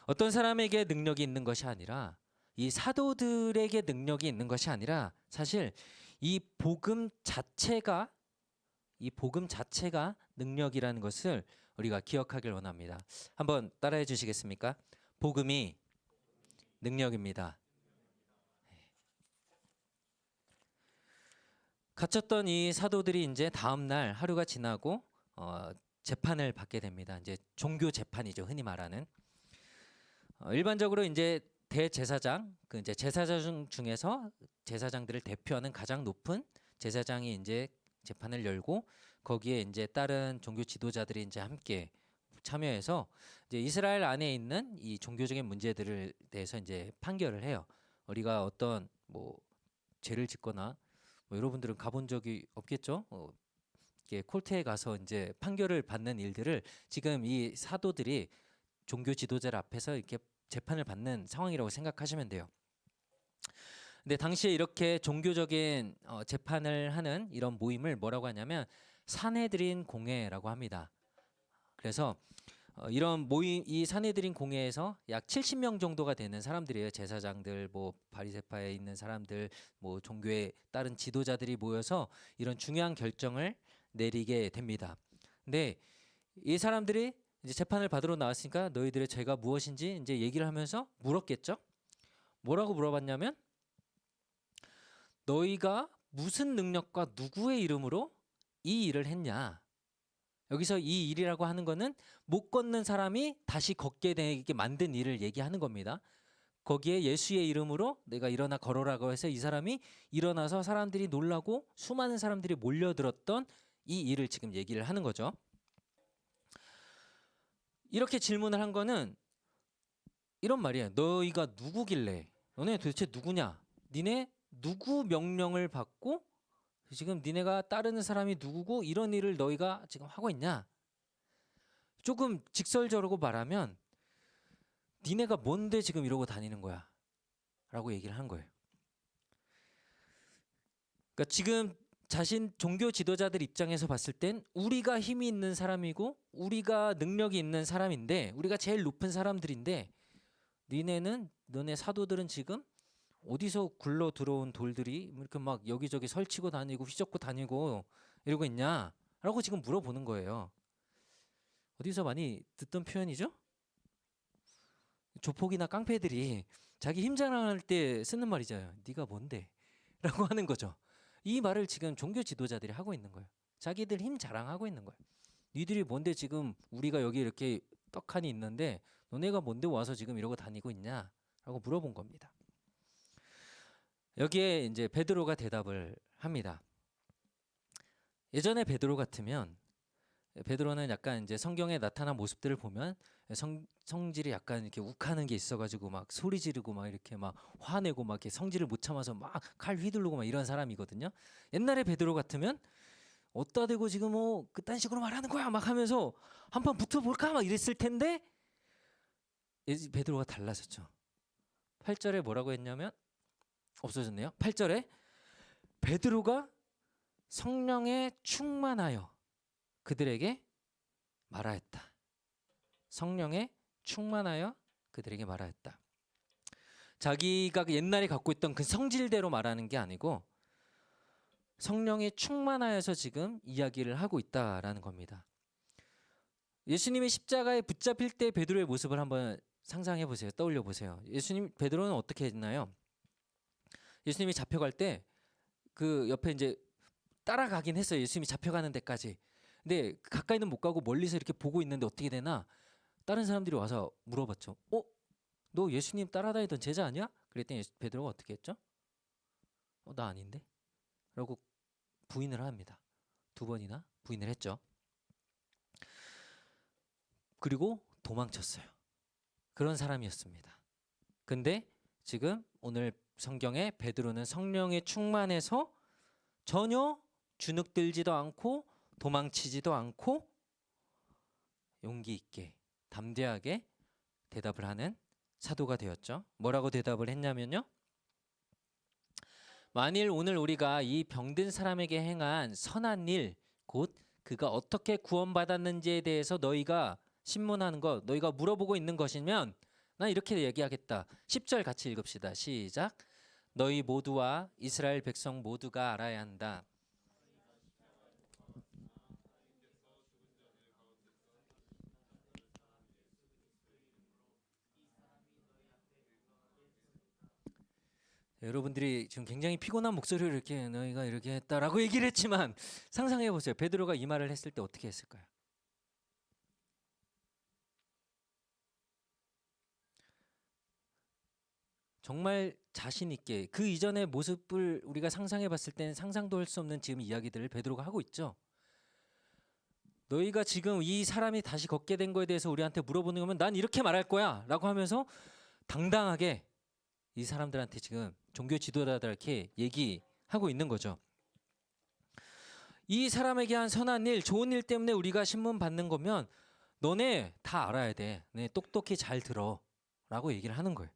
어떤 사람에게 능력이 있는 것이 아니라, 이 사도들에게 능력이 있는 것이 아니라 사실 이 복음 자체가 능력이라는 것을 우리가 기억하길 원합니다. 한번 따라해 주시겠습니까? 복음이 능력입니다. 갇혔던 이 사도들이 이제 다음 날 하루가 지나고 재판을 받게 됩니다. 이제 종교 재판이죠, 흔히 말하는. 일반적으로 이제 대제사장, 그 이제 제사장 중에서 제사장들을 대표하는 가장 높은 제사장이 이제 재판을 열고 거기에 이제 다른 종교 지도자들이 이제 함께 참여해서 이제 이스라엘 안에 있는 이 종교적인 문제들을 대해서 이제 판결을 해요. 우리가 어떤 뭐 죄를 짓거나 뭐 여러분들은 가본 적이 없겠죠? 이렇게 콜트에 가서 이제 판결을 받는 일들을 지금 이 사도들이 종교 지도자들 앞에서 이렇게 재판을 받는 상황이라고 생각하시면 돼요. 근데 당시에 이렇게 종교적인 재판을 하는 이런 모임을 뭐라고 하냐면 산헤드린 공회라고 합니다. 그래서 이런 모임, 이 산헤드린 공회에서 약 70명 정도가 되는 사람들이에요. 제사장들, 뭐 바리새파에 있는 사람들, 뭐 종교의 다른 지도자들이 모여서 이런 중요한 결정을 내리게 됩니다. 근데 이 사람들이 이제 재판을 받으러 나왔으니까 너희들의 죄가 무엇인지 이제 얘기를 하면서 물었겠죠. 뭐라고 물어봤냐면 너희가 무슨 능력과 누구의 이름으로 이 일을 했냐. 여기서 이 일이라고 하는 거는 못 걷는 사람이 다시 걷게 되게 만든 일을 얘기하는 겁니다. 거기에 예수의 이름으로 내가 일어나 걸어라고 해서 이 사람이 일어나서 사람들이 놀라고 수많은 사람들이 몰려들었던 이 일을 지금 얘기를 하는 거죠. 이렇게 질문을 한 거는 이런 말이에요. 너희가 누구길래, 너네 도대체 누구냐? 니네 누구 명령을 받고 지금 니네가 따르는 사람이 누구고 이런 일을 너희가 지금 하고 있냐? 조금 직설적으로 말하면 니네가 뭔데 지금 이러고 다니는 거야? 라고 얘기를 한 거예요. 그러니까 지금 자신 종교 지도자들 입장에서 봤을 땐 우리가 힘이 있는 사람이고 우리가 능력이 있는 사람인데 우리가 제일 높은 사람들인데 너네 사도들은 지금 어디서 굴러 들어온 돌들이 이렇게 막 여기저기 설치고 다니고 휘젓고 다니고 이러고 있냐? 라고 지금 물어보는 거예요. 어디서 많이 듣던 표현이죠? 조폭이나 깡패들이 자기 힘 자랑할 때 쓰는 말이잖아요. 네가 뭔데? 라고 하는 거죠. 이 말을 지금 종교 지도자들이 하고 있는 거예요. 자기들 힘 자랑하고 있는 거예요. 니들이 뭔데 지금 우리가 여기 이렇게 떡하니 있는데 너네가 뭔데 와서 지금 이러고 다니고 있냐? 라고 물어본 겁니다. 여기에 이제 베드로가 대답을 합니다. 예전에 베드로 같으면 베드로는 약간 이제 성경에 나타난 모습들을 보면 성질이 약간 이렇게 욱하는 게 있어가지고 막 소리 지르고 막 이렇게 막 화내고 막 이렇게 성질을 못 참아서 막 칼 휘두르고 막 이런 사람이거든요. 옛날에 베드로 같으면 어디다 대고 지금 뭐 그딴 식으로 말하는 거야 막 하면서 한판 붙어볼까 막 이랬을 텐데 베드로가 달라졌죠. 8절에 뭐라고 했냐면 없어졌네요. 8절에 베드로가 성령에 충만하여 그들에게 말하였다. 성령에 충만하여 그들에게 말하였다. 자기가 옛날에 갖고 있던 그 성질대로 말하는 게 아니고 성령에 충만하여서 지금 이야기를 하고 있다라는 겁니다. 예수님이 십자가에 붙잡힐 때 베드로의 모습을 한번 상상해 보세요. 떠올려 보세요. 예수님 베드로는 어떻게 했나요? 예수님이 잡혀갈 때 그 옆에 이제 따라가긴 했어요. 예수님이 잡혀가는 데까지. 근데 가까이는 못 가고 멀리서 이렇게 보고 있는데 어떻게 되나? 다른 사람들이 와서 물어봤죠. 너 예수님 따라다니던 제자 아니야? 그랬더니 베드로가 어떻게 했죠? 나 아닌데? 라고 부인을 합니다. 2번이나 부인을 했죠. 그리고 도망쳤어요. 그런 사람이었습니다. 근데 지금 오늘 성경에 베드로는 성령에 충만해서 전혀 주눅들지도 않고 도망치지도 않고 용기 있게 담대하게 대답을 하는 사도가 되었죠. 뭐라고 대답을 했냐면요. 만일 오늘 우리가 이 병든 사람에게 행한 선한 일, 곧 그가 어떻게 구원받았는지에 대해서 너희가 신문하는 것, 너희가 물어보고 있는 것이면 난 이렇게 얘기하겠다. 10절 같이 읽읍시다. 시작. 너희 모두와 이스라엘 백성 모두가 알아야 한다. 여러분들이 지금 굉장히 피곤한 목소리로 이렇게 너희가 이렇게 했다라고 얘기를 했지만 상상해 보세요. 베드로가 이 말을 했을 때 어떻게 했을까요? 정말 자신 있게 그 이전의 모습을 우리가 상상해 봤을 땐 상상도 할 수 없는 지금 이야기들을 베드로가 하고 있죠. 너희가 지금 이 사람이 다시 걷게 된 거에 대해서 우리한테 물어보는 거면 난 이렇게 말할 거야 라고 하면서 당당하게 이 사람들한테 지금 종교 지도자들한테 얘기하고 있는 거죠. 이 사람에게 한 선한 일, 좋은 일 때문에 우리가 신문 받는 거면 너네 다 알아야 돼. 네, 똑똑히 잘 들어 라고 얘기를 하는 거예요.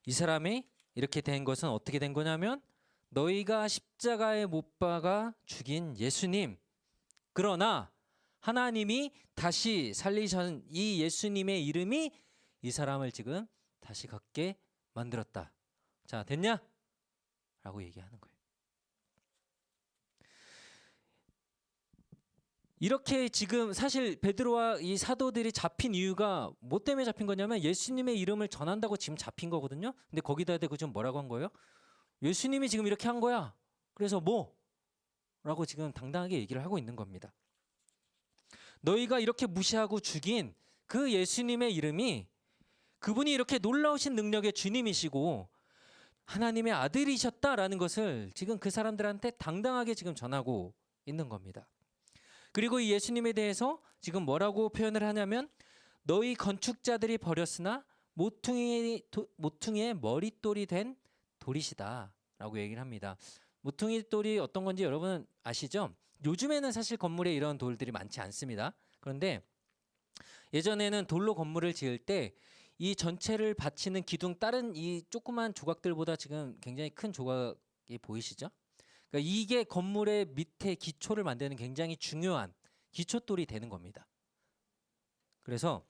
이 사람이 이렇게 된 것은 어떻게 된 거냐면 너희가 십자가에 못 박아 죽인 예수님, 그러나 하나님이 다시 살리신 이 예수님의 이름이 이 사람을 지금 다시 걷게 만들었다. 자, 됐냐? 라고 얘기하는 거예요. 이렇게 지금 사실 베드로와 이 사도들이 잡힌 이유가 뭐 때문에 잡힌 거냐면 예수님의 이름을 전한다고 지금 잡힌 거거든요. 근데 거기다 대고 지금 뭐라고 한 거예요? 예수님이 지금 이렇게 한 거야. 그래서 뭐? 라고 지금 당당하게 얘기를 하고 있는 겁니다. 너희가 이렇게 무시하고 죽인 그 예수님의 이름이 그분이 이렇게 놀라우신 능력의 주님이시고 하나님의 아들이셨다라는 것을 지금 그 사람들한테 당당하게 지금 전하고 있는 겁니다. 그리고 이 예수님에 대해서 지금 뭐라고 표현을 하냐면 너희 건축자들이 버렸으나 모퉁이의 머릿돌이 된 돌이시다 라고 얘기를 합니다. 모퉁이 돌이 어떤 건지 여러분 아시죠? 요즘에는 사실 건물에 이런 돌들이 많지 않습니다. 그런데 예전에는 돌로 건물을 지을 때 이 전체를 받치는 기둥 다른 이 조그만 조각들보다 지금 굉장히 큰 조각이 보이시죠? 그러니까 이게 건물의 밑에 기초를 만드는 굉장히 중요한 기초돌이 되는 겁니다. 그래서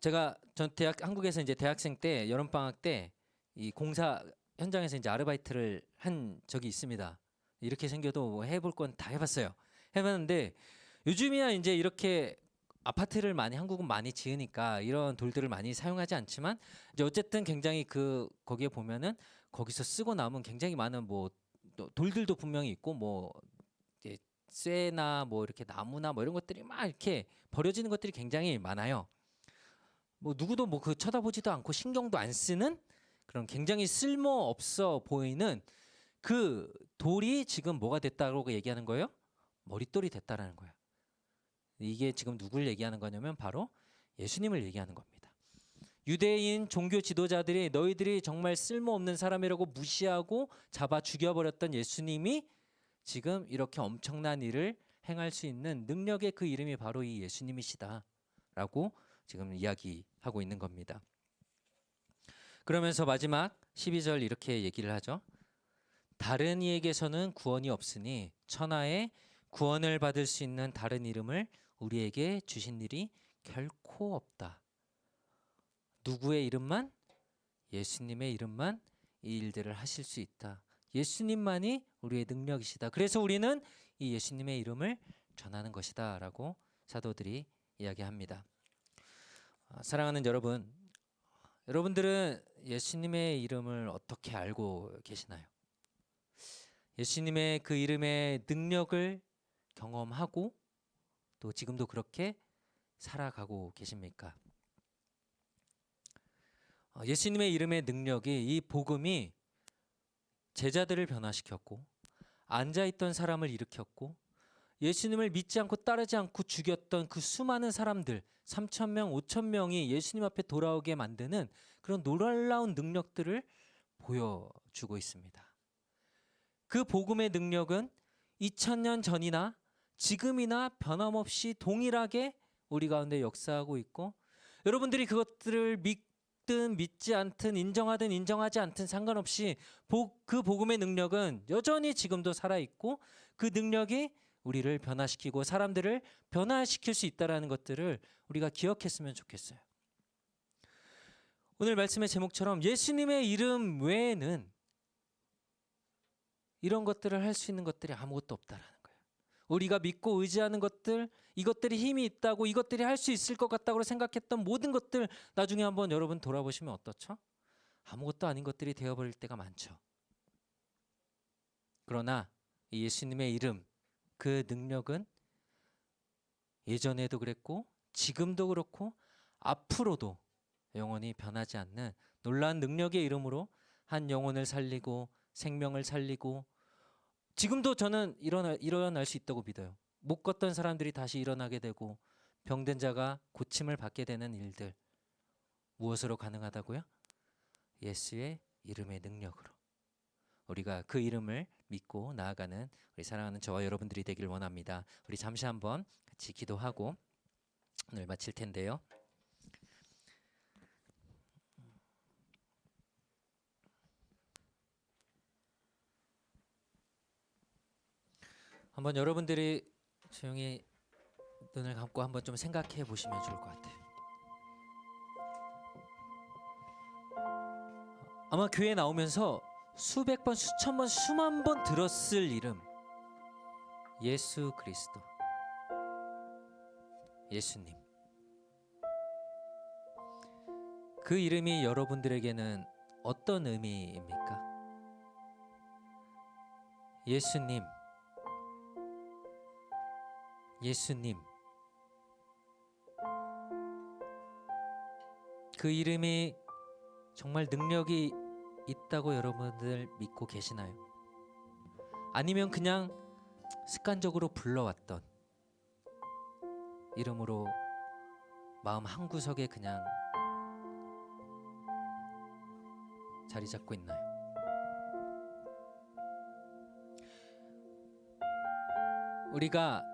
제가 전 한국에서 이제 대학생 때 여름 방학 때 이 공사 현장에서 이제 아르바이트를 한 적이 있습니다. 이렇게 생겨도 뭐 해볼 건 다 해봤어요. 해봤는데 요즘이야 이제 이렇게 아파트를 많이 한국은 많이 지으니까 이런 돌들을 많이 사용하지 않지만 이제 어쨌든 굉장히 거기에 보면은 거기서 쓰고 남은 굉장히 많은 뭐 돌들도 분명히 있고 뭐 이제 쇠나 뭐 이렇게 나무나 뭐 이런 것들이 막 이렇게 버려지는 것들이 굉장히 많아요. 뭐 누구도 뭐 그 쳐다보지도 않고 신경도 안 쓰는 그런 굉장히 쓸모 없어 보이는 그 돌이 지금 뭐가 됐다고 얘기하는 거예요? 머릿돌이 됐다라는 거예요. 이게 지금 누굴 얘기하는 거냐면 바로 예수님을 얘기하는 겁니다. 유대인 종교 지도자들이 너희들이 정말 쓸모없는 사람이라고 무시하고 잡아 죽여버렸던 예수님이 지금 이렇게 엄청난 일을 행할 수 있는 능력의 그 이름이 바로 이 예수님이시다라고 지금 이야기하고 있는 겁니다. 그러면서 마지막 12절 이렇게 얘기를 하죠. 다른 이에게서는 구원이 없으니 천하에 구원을 받을 수 있는 다른 이름을 우리에게 주신 일이 결코 없다. 누구의 이름만? 예수님의 이름만 이 일들을 하실 수 있다. 예수님만이 우리의 능력이시다. 그래서 우리는 이 예수님의 이름을 전하는 것이다 라고 사도들이 이야기합니다. 사랑하는 여러분, 여러분들은 예수님의 이름을 어떻게 알고 계시나요? 예수님의 그 이름의 능력을 경험하고 또 지금도 그렇게 살아가고 계십니까? 예수님의 이름의 능력이, 이 복음이 제자들을 변화시켰고 앉아있던 사람을 일으켰고 예수님을 믿지 않고 따르지 않고 죽였던 그 수많은 사람들 3,000명, 5,000명이 예수님 앞에 돌아오게 만드는 그런 놀라운 능력들을 보여주고 있습니다. 그 복음의 능력은 2000년 전이나 지금이나 변함없이 동일하게 우리 가운데 역사하고 있고, 여러분들이 그것들을 믿든 믿지 않든 인정하든 인정하지 않든 상관없이 그 복음의 능력은 여전히 지금도 살아있고, 그 능력이 우리를 변화시키고 사람들을 변화시킬 수 있다는 것들을 우리가 기억했으면 좋겠어요. 오늘 말씀의 제목처럼 예수님의 이름 외에는 이런 것들을 할 수 있는 것들이 아무것도 없다라는 거예요. 우리가 믿고 의지하는 것들, 이것들이 힘이 있다고, 이것들이 할 수 있을 것 같다고 생각했던 모든 것들, 나중에 한번 여러분 돌아보시면 어떻죠? 아무것도 아닌 것들이 되어버릴 때가 많죠. 그러나 이 예수님의 이름, 그 능력은 예전에도 그랬고 지금도 그렇고 앞으로도 영원히 변하지 않는 놀라운 능력의 이름으로 한 영혼을 살리고 생명을 살리고, 지금도 저는 일어날 수 있다고 믿어요. 못 걷던 사람들이 다시 일어나게 되고 병든 자가 고침을 받게 되는 일들, 무엇으로 가능하다고요? 예수의 이름의 능력으로. 우리가 그 이름을 믿고 나아가는 우리 사랑하는 저와 여러분들이 되길 원합니다. 우리 잠시 한번 같이 기도하고 오늘 마칠 텐데요. 한번 여러분들이 조용히 눈을 감고 한번 좀 생각해 보시면 좋을 것 같아요. 아마 교회에 나오면서 수백 번, 수천 번, 수만 번 들었을 이름, 예수 그리스도, 예수님. 그 이름이 여러분들에게는 어떤 의미입니까? 예수님, 예수님. 그 이름이 정말 능력이 있다고 여러분들 믿고 계시나요? 아니면 그냥 습관적으로 불러왔던 이름으로 마음 한구석에 그냥 자리 잡고 있나요? 우리가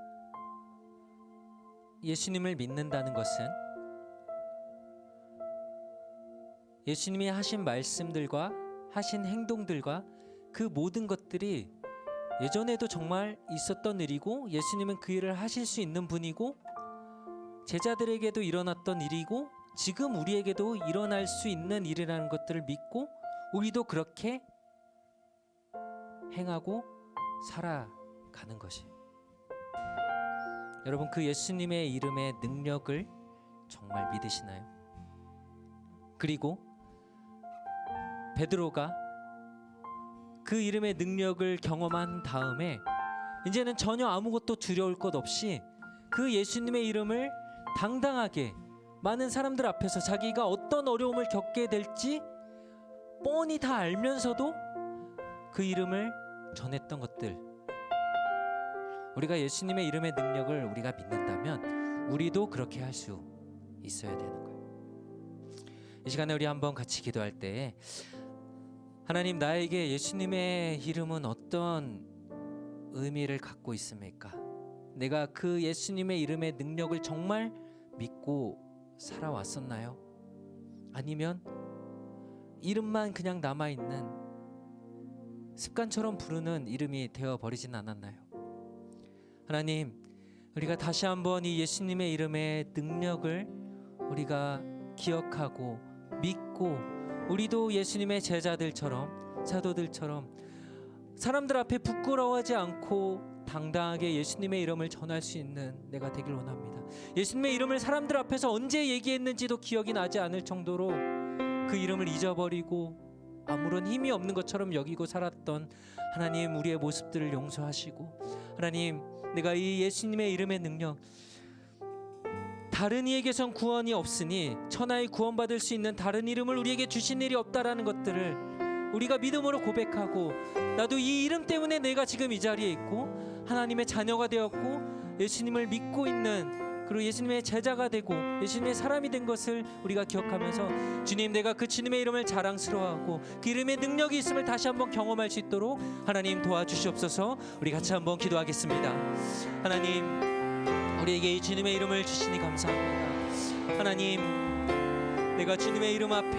예수님을 믿는다는 것은 예수님이 하신 말씀들과 하신 행동들과 그 모든 것들이 예전에도 정말 있었던 일이고 예수님은 그 일을 하실 수 있는 분이고 제자들에게도 일어났던 일이고 지금 우리에게도 일어날 수 있는 일이라는 것들을 믿고 우리도 그렇게 행하고 살아가는 것이, 여러분 그 예수님의 이름의 능력을 정말 믿으시나요? 그리고 베드로가 그 이름의 능력을 경험한 다음에 이제는 전혀 아무것도 두려울 것 없이 그 예수님의 이름을 당당하게 많은 사람들 앞에서 자기가 어떤 어려움을 겪게 될지 뻔히 다 알면서도 그 이름을 전했던 것들, 우리가 예수님의 이름의 능력을 우리가 믿는다면 우리도 그렇게 할 수 있어야 되는 거예요. 이 시간에 우리 한번 같이 기도할 때, 하나님, 나에게 예수님의 이름은 어떤 의미를 갖고 있습니까? 내가 그 예수님의 이름의 능력을 정말 믿고 살아왔었나요? 아니면 이름만 그냥 남아있는 습관처럼 부르는 이름이 되어버리진 않았나요? 하나님, 우리가 다시 한번 이 예수님의 이름의 능력을 우리가 기억하고 믿고 우리도 예수님의 제자들처럼 사도들처럼 사람들 앞에 부끄러워하지 않고 당당하게 예수님의 이름을 전할 수 있는 내가 되길 원합니다. 예수님의 이름을 사람들 앞에서 언제 얘기했는지도 기억이 나지 않을 정도로 그 이름을 잊어버리고 아무런 힘이 없는 것처럼 여기고 살았던 하나님, 우리의 모습들을 용서하시고, 하나님, 내가 이 예수님의 이름의 능력, 다른 이에게선 구원이 없으니 천하의 구원받을 수 있는 다른 이름을 우리에게 주신 일이 없다라는 것들을 우리가 믿음으로 고백하고, 나도 이 이름 때문에 내가 지금 이 자리에 있고 하나님의 자녀가 되었고 예수님을 믿고 있는, 그리고 예수님의 제자가 되고 예수님의 사람이 된 것을 우리가 기억하면서, 주님, 내가 그 주님의 이름을 자랑스러워하고 그 이름의 능력이 있음을 다시 한번 경험할 수 있도록 하나님 도와주시옵소서. 우리 같이 한번 기도하겠습니다. 하나님, 우리에게 이 주님의 이름을 주시니 감사합니다. 하나님, 내가 주님의 이름 앞에,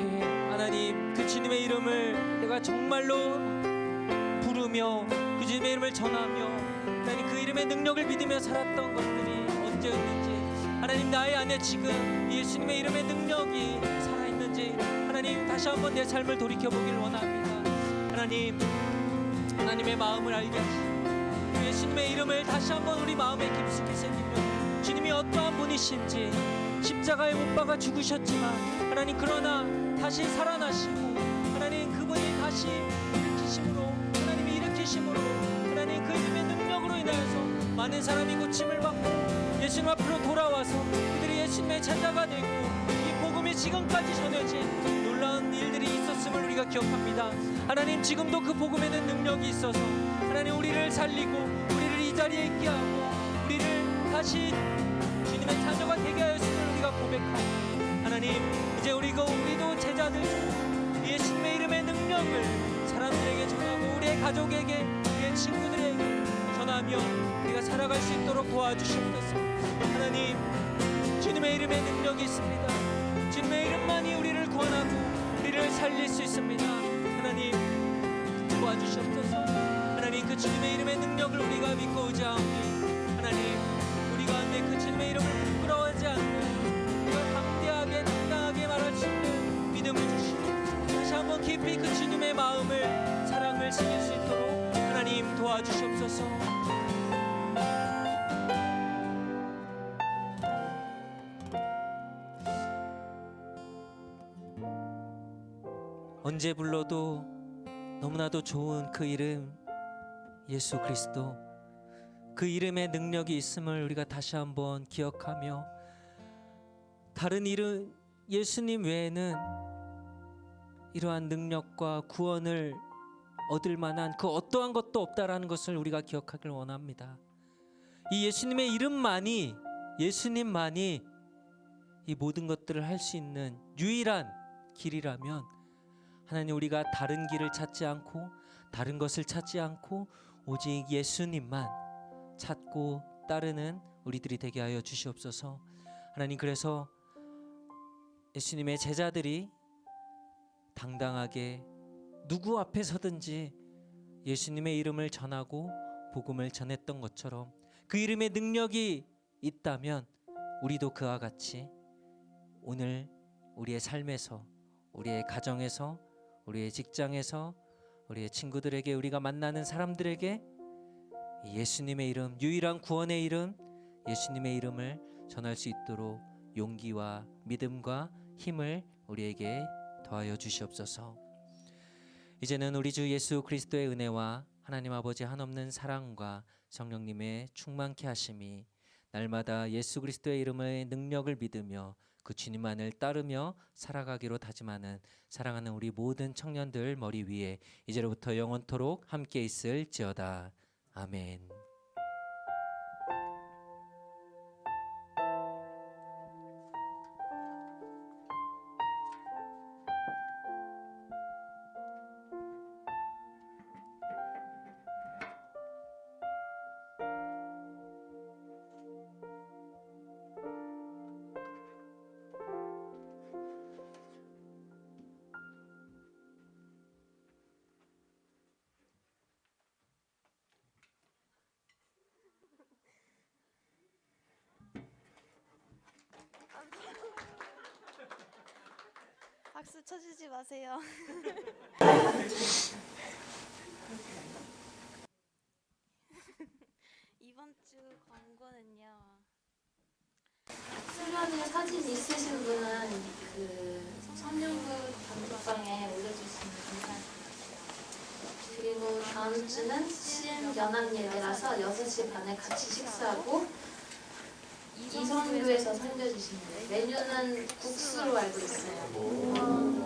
하나님, 그 주님의 이름을 내가 정말로 부르며 그 주님의 이름을 전하며, 하나님, 그 이름의 능력을 믿으며 살았던 것들이 언제였는지, 하나님, 나의 안에 지금 예수님의 이름의 능력이 살아있는지 하나님 다시 한번 내 삶을 돌이켜보길 원합니다. 하나님, 하나님의 마음을 알게 하시고 예수님의 이름을 다시 한번 우리 마음에 깊숙이 새기며, 주님이 어떠한 분이신지, 십자가에 못 박아 죽으셨지만 하나님 그러나 다시 살아나시고, 하나님 그분이 다시 일으키심으로, 하나님이 일으키심으로, 하나님 그 이름의 능력으로 인하여서 많은 사람이 고침을 받고 예수님 앞으로 돌아와서 그들이 예수님의 제자가 되고, 이 복음이 지금까지 전해진 놀라운 일들이 있었음을 우리가 기억합니다. 하나님, 지금도 그 복음에는 능력이 있어서 하나님 우리를 살리고 우리를 이 자리에 있게 하고 우리를 다시 주님의 자녀가 되게 하였음을 우리가 고백하고, 하나님, 이제 우리도 제자들, 예수님의 이름의 능력을 사람들에게 전하고 우리의 가족에게, 우리의 친구들에게 전하며 우리가 살아갈 수 있도록 도와주시옵소서. 하나님, 주님의 이름의 능력이 있습니다. 주님의 이름만이 우리를 구원하고 우리를 살릴 수 있습니다. 하나님, 도와주시옵소서. 하나님, 그 주님의 이름의 능력을 우리가 믿고 의지하오니, 하나님, 우리 가운데 그 주님의 이름을 부끄러워하지 않는, 우리가 담대하게 당당하게 말할 수 있는 믿음을 주시고, 다시 한번 깊이 그 주님의 마음을, 사랑을 새길 수 있도록 하나님 도와주시옵소서. 언제 불러도 너무나도 좋은 그 이름 예수 그리스도, 그 이름의 능력이 있음을 우리가 다시 한번 기억하며, 다른 이름, 예수님 외에는 이러한 능력과 구원을 얻을 만한 그 어떠한 것도 없다라는 것을 우리가 기억하길 원합니다. 이 예수님의 이름만이, 예수님만이 이 모든 것들을 할 수 있는 유일한 길이라면, 하나님, 우리가 다른 길을 찾지 않고 다른 것을 찾지 않고 오직 예수님만 찾고 따르는 우리들이 되게 하여 주시옵소서. 하나님, 그래서 예수님의 제자들이 당당하게 누구 앞에 서든지 예수님의 이름을 전하고 복음을 전했던 것처럼, 그 이름의 능력이 있다면 우리도 그와 같이 오늘 우리의 삶에서, 우리의 가정에서, 우리의 직장에서, 우리의 친구들에게, 우리가 만나는 사람들에게 예수님의 이름, 유일한 구원의 이름, 예수님의 이름을 전할 수 있도록 용기와 믿음과 힘을 우리에게 더하여 주시옵소서. 이제는 우리 주 예수 그리스도의 은혜와 하나님 아버지 한없는 사랑과 성령님의 충만케 하심이 날마다 예수 그리스도의 이름의 능력을 믿으며 그 주님만을 따르며 살아가기로 다짐하는 사랑하는 우리 모든 청년들 머리 위에 이제로부터 영원토록 함께 있을지어다. 아멘. 박수 쳐주지 마세요. 주 광고는요. 수련회 사진 있으신 분은 그 청년부 단톡방에 올려주시면 감사합니다. 그리고 다음 주는 시흥연합 예배라서 6시 반에 같이 식사하고 이성교에서 섬겨주시면 돼요. 메뉴는 국수로 알고 있어요.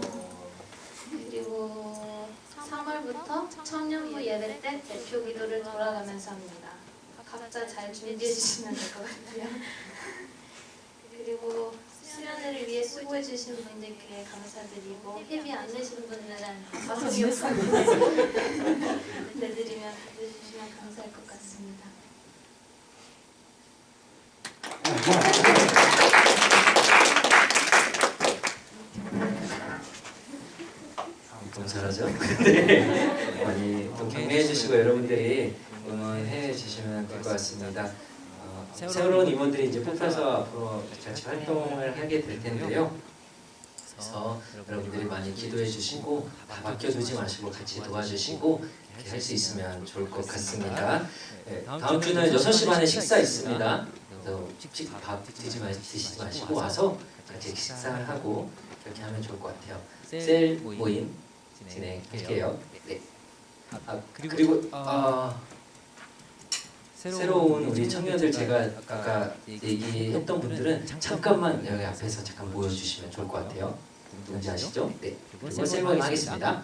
그리고 3월부터 청년부 예배 때 대표 기도를 돌아가면서 합니다. 각자 잘 준비해 주시면 될 것 같아요. 그리고 수련회를 위해 수고해 주신 분들께 감사드리고 회비 안 내신 분들은 가성비 없었는데 내드리면 받으시면 감사할 것 같습니다. 너무 잘하죠? 네. 많이 또 격려해 주시고 여러분들이 응원해 주시면 될 것 같습니다. 새로운 임원들이 이제 뽑혀서 앞으로 같이 활동을 하게 될 텐데요. 그래서 여러분들이 많이 기도해 주시고 다 맡겨두지 마시고 같이 도와주시고 이렇게 할 수 있으면 좋을 것 같습니다. 네, 다음 주는 6시 반에 식사 있습니다. 그래서 밥 드시지 마시고 와서 같이 식사를 하고 이렇게 하면 좋을 것 같아요. 셀 모임 진행할게요. 네. 그리고 새로운 우리 청년들 제가 아까 얘기했던 분들은 잠깐만 여기 앞에서 잠깐 모여주시면 좋을 것 같아요. 누군지 아시죠? 네. 그리고 셀 모임 하겠습니다.